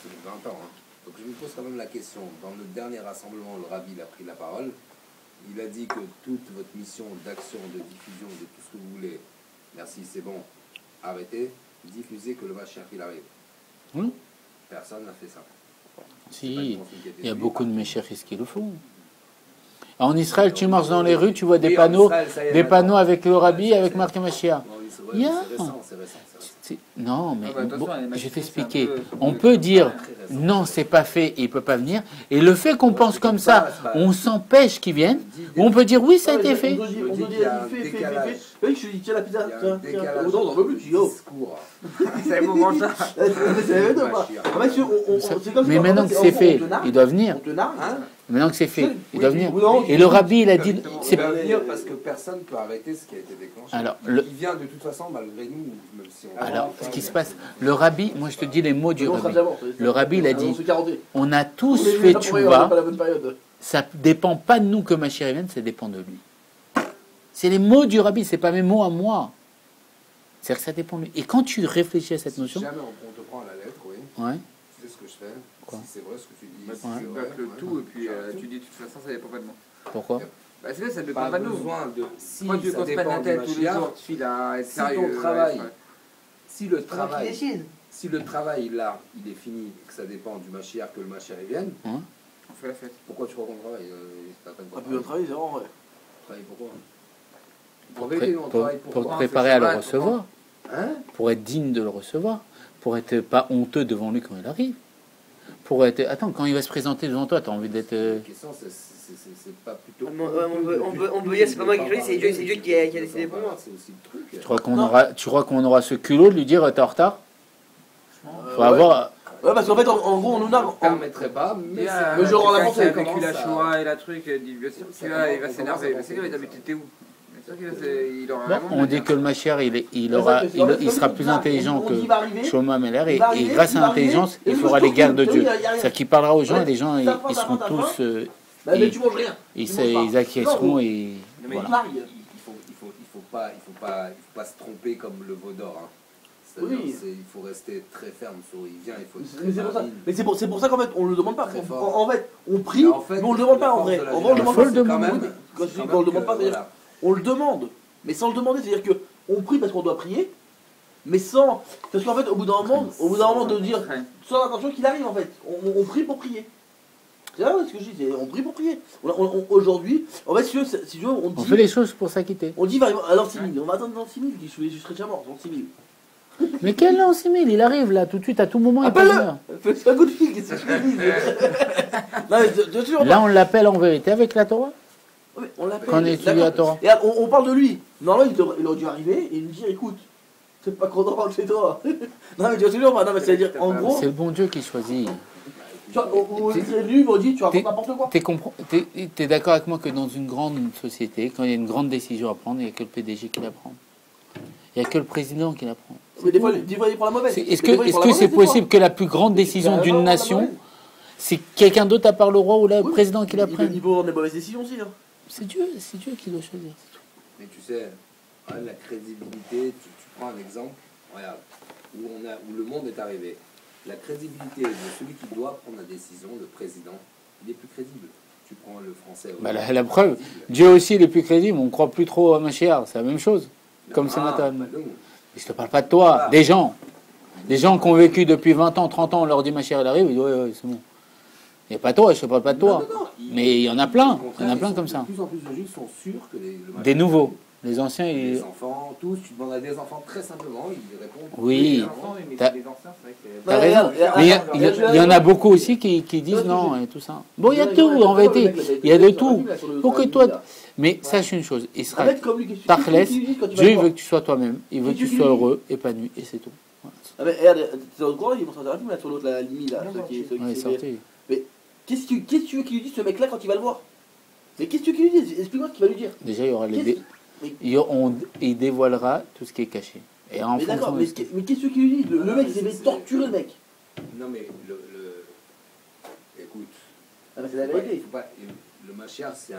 c'est 20 ans. Hein. Donc je me pose quand même la question. Dans le dernier rassemblement, le rabbi il a pris la parole. Il a dit que toute votre mission d'action, de diffusion, de tout ce que vous voulez, merci, c'est bon, arrêtez, diffusez que le Mashiach il arrive. Oui. Personne n'a fait ça. Si, il y a beaucoup de méchéristes qui le font. En Israël, tu marches dans les rues, tu vois des panneaux, avec le rabbi, avec marqué Mashiach. C'est récent, c'est récent. Non, mais Ah bah, attention, bon, les je vais magiciens, t'expliquer. c'est un peu- On peut dire non, c'est pas fait, et il peut pas venir. Et le fait qu'on pense comme ça, on s'empêche qu'il vienne. Ou on peut dire oui, ça a été fait. On te dit, fait. décalage. Oui, je te dis, tiens la pizza, Il y a un tiens. décalage. Oh non, on n'en veut plus, tu dis, oh. Discours. C'est bon, mange ça. C'est vrai ou pas? En fait, c'est comme Mais si, maintenant en que fait, c'est en gros, fait, on te nargue, il doit venir. On te nargue, Hein? Maintenant que c'est fait, il doit venir. Oui, Et le rabbi, il a dit. Il c'est- va venir parce que personne ne peut arrêter ce qui a été déclenché. Alors, Il vient de toute façon malgré nous, même si on... Alors, ce qui se passe, le rabbi, moi je te dis les mots du on sera rabbi. déjà mort. Le rabbi, il a On dit se carotter. on a tous On est fait là pour rien, on n'a tchouva, pas la bonne période. ça dépend pas de nous que Mashiach vienne, ça dépend de lui. C'est les mots du rabbi, c'est pas mes mots à moi. C'est-à-dire que ça dépend de lui. Et quand tu réfléchis à cette Si notion, jamais on te prend à la lettre, oui, ouais, tu sais ce que je fais. Quoi? Si c'est vrai ce que tu dis, Bah, si tu c'est vrai, bâcles le ouais, tout et puis j'arrête. tu dis de toute façon ça dépend pas de moi. pourquoi Bah c'est vrai, ça dépend Pas pas de nous. besoin de... Si Moi tu ça te prends dépend la du tête tous les Mashiach, jours, tu files à être si sérieux. ton travail, ouais. si le C'est moi qui travail, décide. si le travail là, il est fini et que ça dépend du Mashiach, que le Mashiach il vienne, On fait la fête. pourquoi tu crois qu'on travaille c'est pas peine Ah, qu'on puis on travaille, c'est vraiment vrai. travaille pourquoi Pour vérité, nous, on travaille te pourquoi préparer à le c'est vrai, recevoir, Hein? pour être digne de le recevoir, pour être pas honteux devant lui quand il arrive. Pour être. Attends, quand il va se présenter devant toi, tu as envie d'être. La question, c'est pas plutôt... On peut dire, c'est pas moi qui choisis, c'est Dieu qui a décidé pour moi. C'est aussi le truc. Tu crois qu'on aura ce culot de lui dire t'es en retard? Faut Ouais. avoir. Ouais, parce qu'en fait, en gros, on nous nargue. ne permettrait pas, mais Mais je rends la qui a pensée, vécu la ça- Shoah et la truc, il dit bien sûr Ça qu'il va, il va commence s'énerver. à Mais c'est qu'il va dire mais t'étais où? Mais c'est sûr qu'il aura Bon, raison de on le dit dire. que le Mashiach, il Il sera plus intelligent que Il va arriver. Shlomo Meller Il va et arriver, grâce il à va arriver, l'intelligence, et il nous, fera je les trouve guerres que de lui, Dieu. il y a rien. C'est-à-dire qu'il parlera aux gens Ouais, et les gens ça ils prend, seront ça prend, tous. Bah, mais tu manges rien. Ils acquiesceront et. Non, mais Voilà. il faut pas se tromper comme le veau d'or. Hein. C'est-à-dire, Oui. il faut rester très ferme sur il vient, il faut être Mais très c'est pour ça. marine. Mais c'est pour ça qu'en fait, on le demande pas. Très fort. En fait, on prie, Mais en fait, mais on le demande pas la en force vrai. de la En vrai, on le demande faut pas. le génération, demander. quand même, Quand c'est on quand le demande même pas, que, c'est-à-dire voilà. on le demande. Mais sans le demander, c'est-à-dire que on prie parce qu'on doit prier, mais sans. Parce qu'en fait, au bout d'un moment de dire, Ouais. sans attention qu'il arrive en fait. On prie pour prier. C'est vrai ce que je dis, on prie pour prier. Aujourd'hui, en fait, si tu veux, on On dit. fait les choses pour s'acquitter. On dit, va à l'an 6000. On va attendre l'an 6000, je serai déjà mort, l'an 6000. Mais quel l'an 6000? Il arrive là, tout de suite, à tout moment, il peut Appelle-le. venir. Fais un coup de fil, qu'est-ce que je te dis? Non, mais tu sûr, Là, on l'appelle en vérité avec la Torah. Ouais, on l'appelle. Quand on étudie D'accord. la Torah. Et on parle de lui. Normalement, il aurait dû arriver et nous dire écoute, c'est pas content chez toi. Non, mais tu vois, toujours pas. Non, mais c'est-à-dire, en gros, C'est le bon Dieu qui choisit. tu vois, on est venu, ils m'ont dit tu racontes n'importe quoi. T'es d'accord avec moi que dans une grande société, quand il y a une grande décision à prendre, il n'y a que le PDG qui la prend. Il n'y a que le président qui la prend. Mais des fois, il prend la mauvaise. Est-ce Mais des fois, il prend la que c'est mauvaise, des fois. possible que la plus grande décision Il a d'une vraiment la nation, mauvaise. c'est quelqu'un d'autre à part le roi ou le Oui, président qui la Il prenne? peut prendre des mauvaises décisions aussi. Hein. C'est Dieu qui doit choisir. c'est tout. Mais tu sais, la crédibilité, tu prends un exemple, regarde, où le monde est arrivé. La crédibilité de celui qui doit prendre la décision, le président, il est plus crédible. Tu prends le français. Bah, la preuve, Dieu aussi il est plus crédible, on ne croit plus trop à Mashiach, c'est la même chose. Comme ce matin. Mais je te parle pas de toi, des gens. Des gens qui ont vécu depuis 20 ans, 30 ans, on leur dit Mashiach il arrive, ils disent ouais, c'est bon. Il n'y a pas toi, je te parle pas de toi. Mais il y en a plein, il y en a plein comme ça. De plus en plus de juifs sont sûrs que Des nouveaux. Les anciens, Les ils... enfants, tous, tu demandes à des enfants très simplement, ils répondent. Oui. Les enfants, mais T'as- les anciens, c'est vrai que c'est. T'as Ouais, raison. regarde, Mais il y en a beaucoup aussi qui disent non et tout ça. Bon, il y a tout, en vérité. Il y a de tout. Pour que toi... Mais sache une chose, Un Israël, mec comme lui, qu'est-ce que Tachlès, tu dis quand tu vas Dieu le il voir veut que tu sois toi-même, il veut que tu sois heureux, épanoui, et c'est tout. Ah mais regarde, t'es au courant, ils vont sortir un film là sur l'autre, la Limi là, ceux qui Ouais, s'est- sortez. Qu'est-ce que tu veux qu'il lui dise ce mec là quand il va le voir? Mais qu'est-ce que tu veux qu'il lui dise? Explique-moi ce qu'il va lui dire. Déjà, il y aura les Qu'est-ce- mais- il dévoilera tout ce qui est caché. Et en Mais d'accord, fonction de mais ce qui- qu'est-ce que tu lui dis? Le mec s'est fait torturer le mec. Non mais écoute, Ah mais c'est la il vérité. faut pas, le Mashiach c'est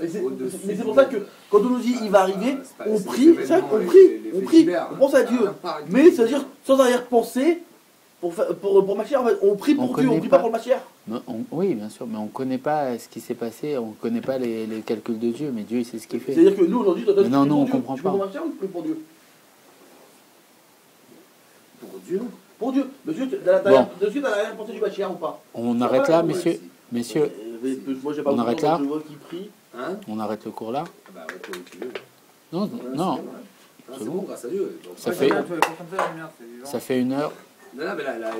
Mais c'est au-dessus. mais c'est pour ça que quand on nous dit il va arriver, C'est pas- on c'est prie, les c'est vrai qu'on événements, prie, les on faits prie, divers, on pense à hein. Dieu. Ah, Mais c'est-à-dire sans arrière-pensée, pour Machia, en fait, on prie On pour Dieu, on connaît prie pas. pas pour Machia. Oui, bien sûr, mais on ne connaît pas ce qui s'est passé, on ne connaît pas les calculs de Dieu, mais Dieu, il sait ce qu'il fait. C'est-à-dire que nous, aujourd'hui, toi, Mais tu non, pries nous, pour on Dieu. comprend Tu pries pas. pour Machia ou tu pries pour Dieu? Pour Dieu. Pour Dieu. Monsieur, Bon. t'as rien pensé du Machia ou pas? On Ça arrête va, là, ouais, messieurs. Messieurs, Moi, j'ai pas On beaucoup de arrête temps, là je vois qui prie. Hein? on arrête le cours là. Ah bah, ouais, toi, tu veux. Non, non, C'est bon, grâce à Dieu. Donc, Ça Ouais, fait- c'est bien, tu vois, les cours comme ça, j'aime bien, c'est vivant. ça fait 1 heure. Non, mais là,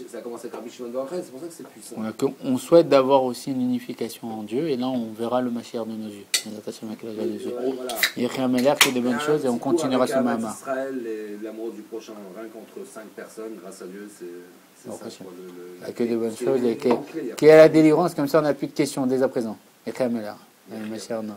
ça a commencé avec Rabbi Shimon Bar Yochai, c'est pour ça que c'est puissant. On souhaite d'avoir aussi une unification en Dieu, et là, on verra le Mashiach de nos yeux. Les attaches avec la joie des yeux. Voilà. Yéhi Meler fait des bonnes choses, et on continuera ce Mahama. Israël et l'amour du prochain, rien qu'entre 5 personnes, grâce à Dieu, c'est ça. prochain. Quoi, Il n'y a que des bonnes choses, et qu'il qu'il y a la délivrance, comme ça, on n'a plus de questions dès à présent. Yéhi Meler. Le Mashiach, non.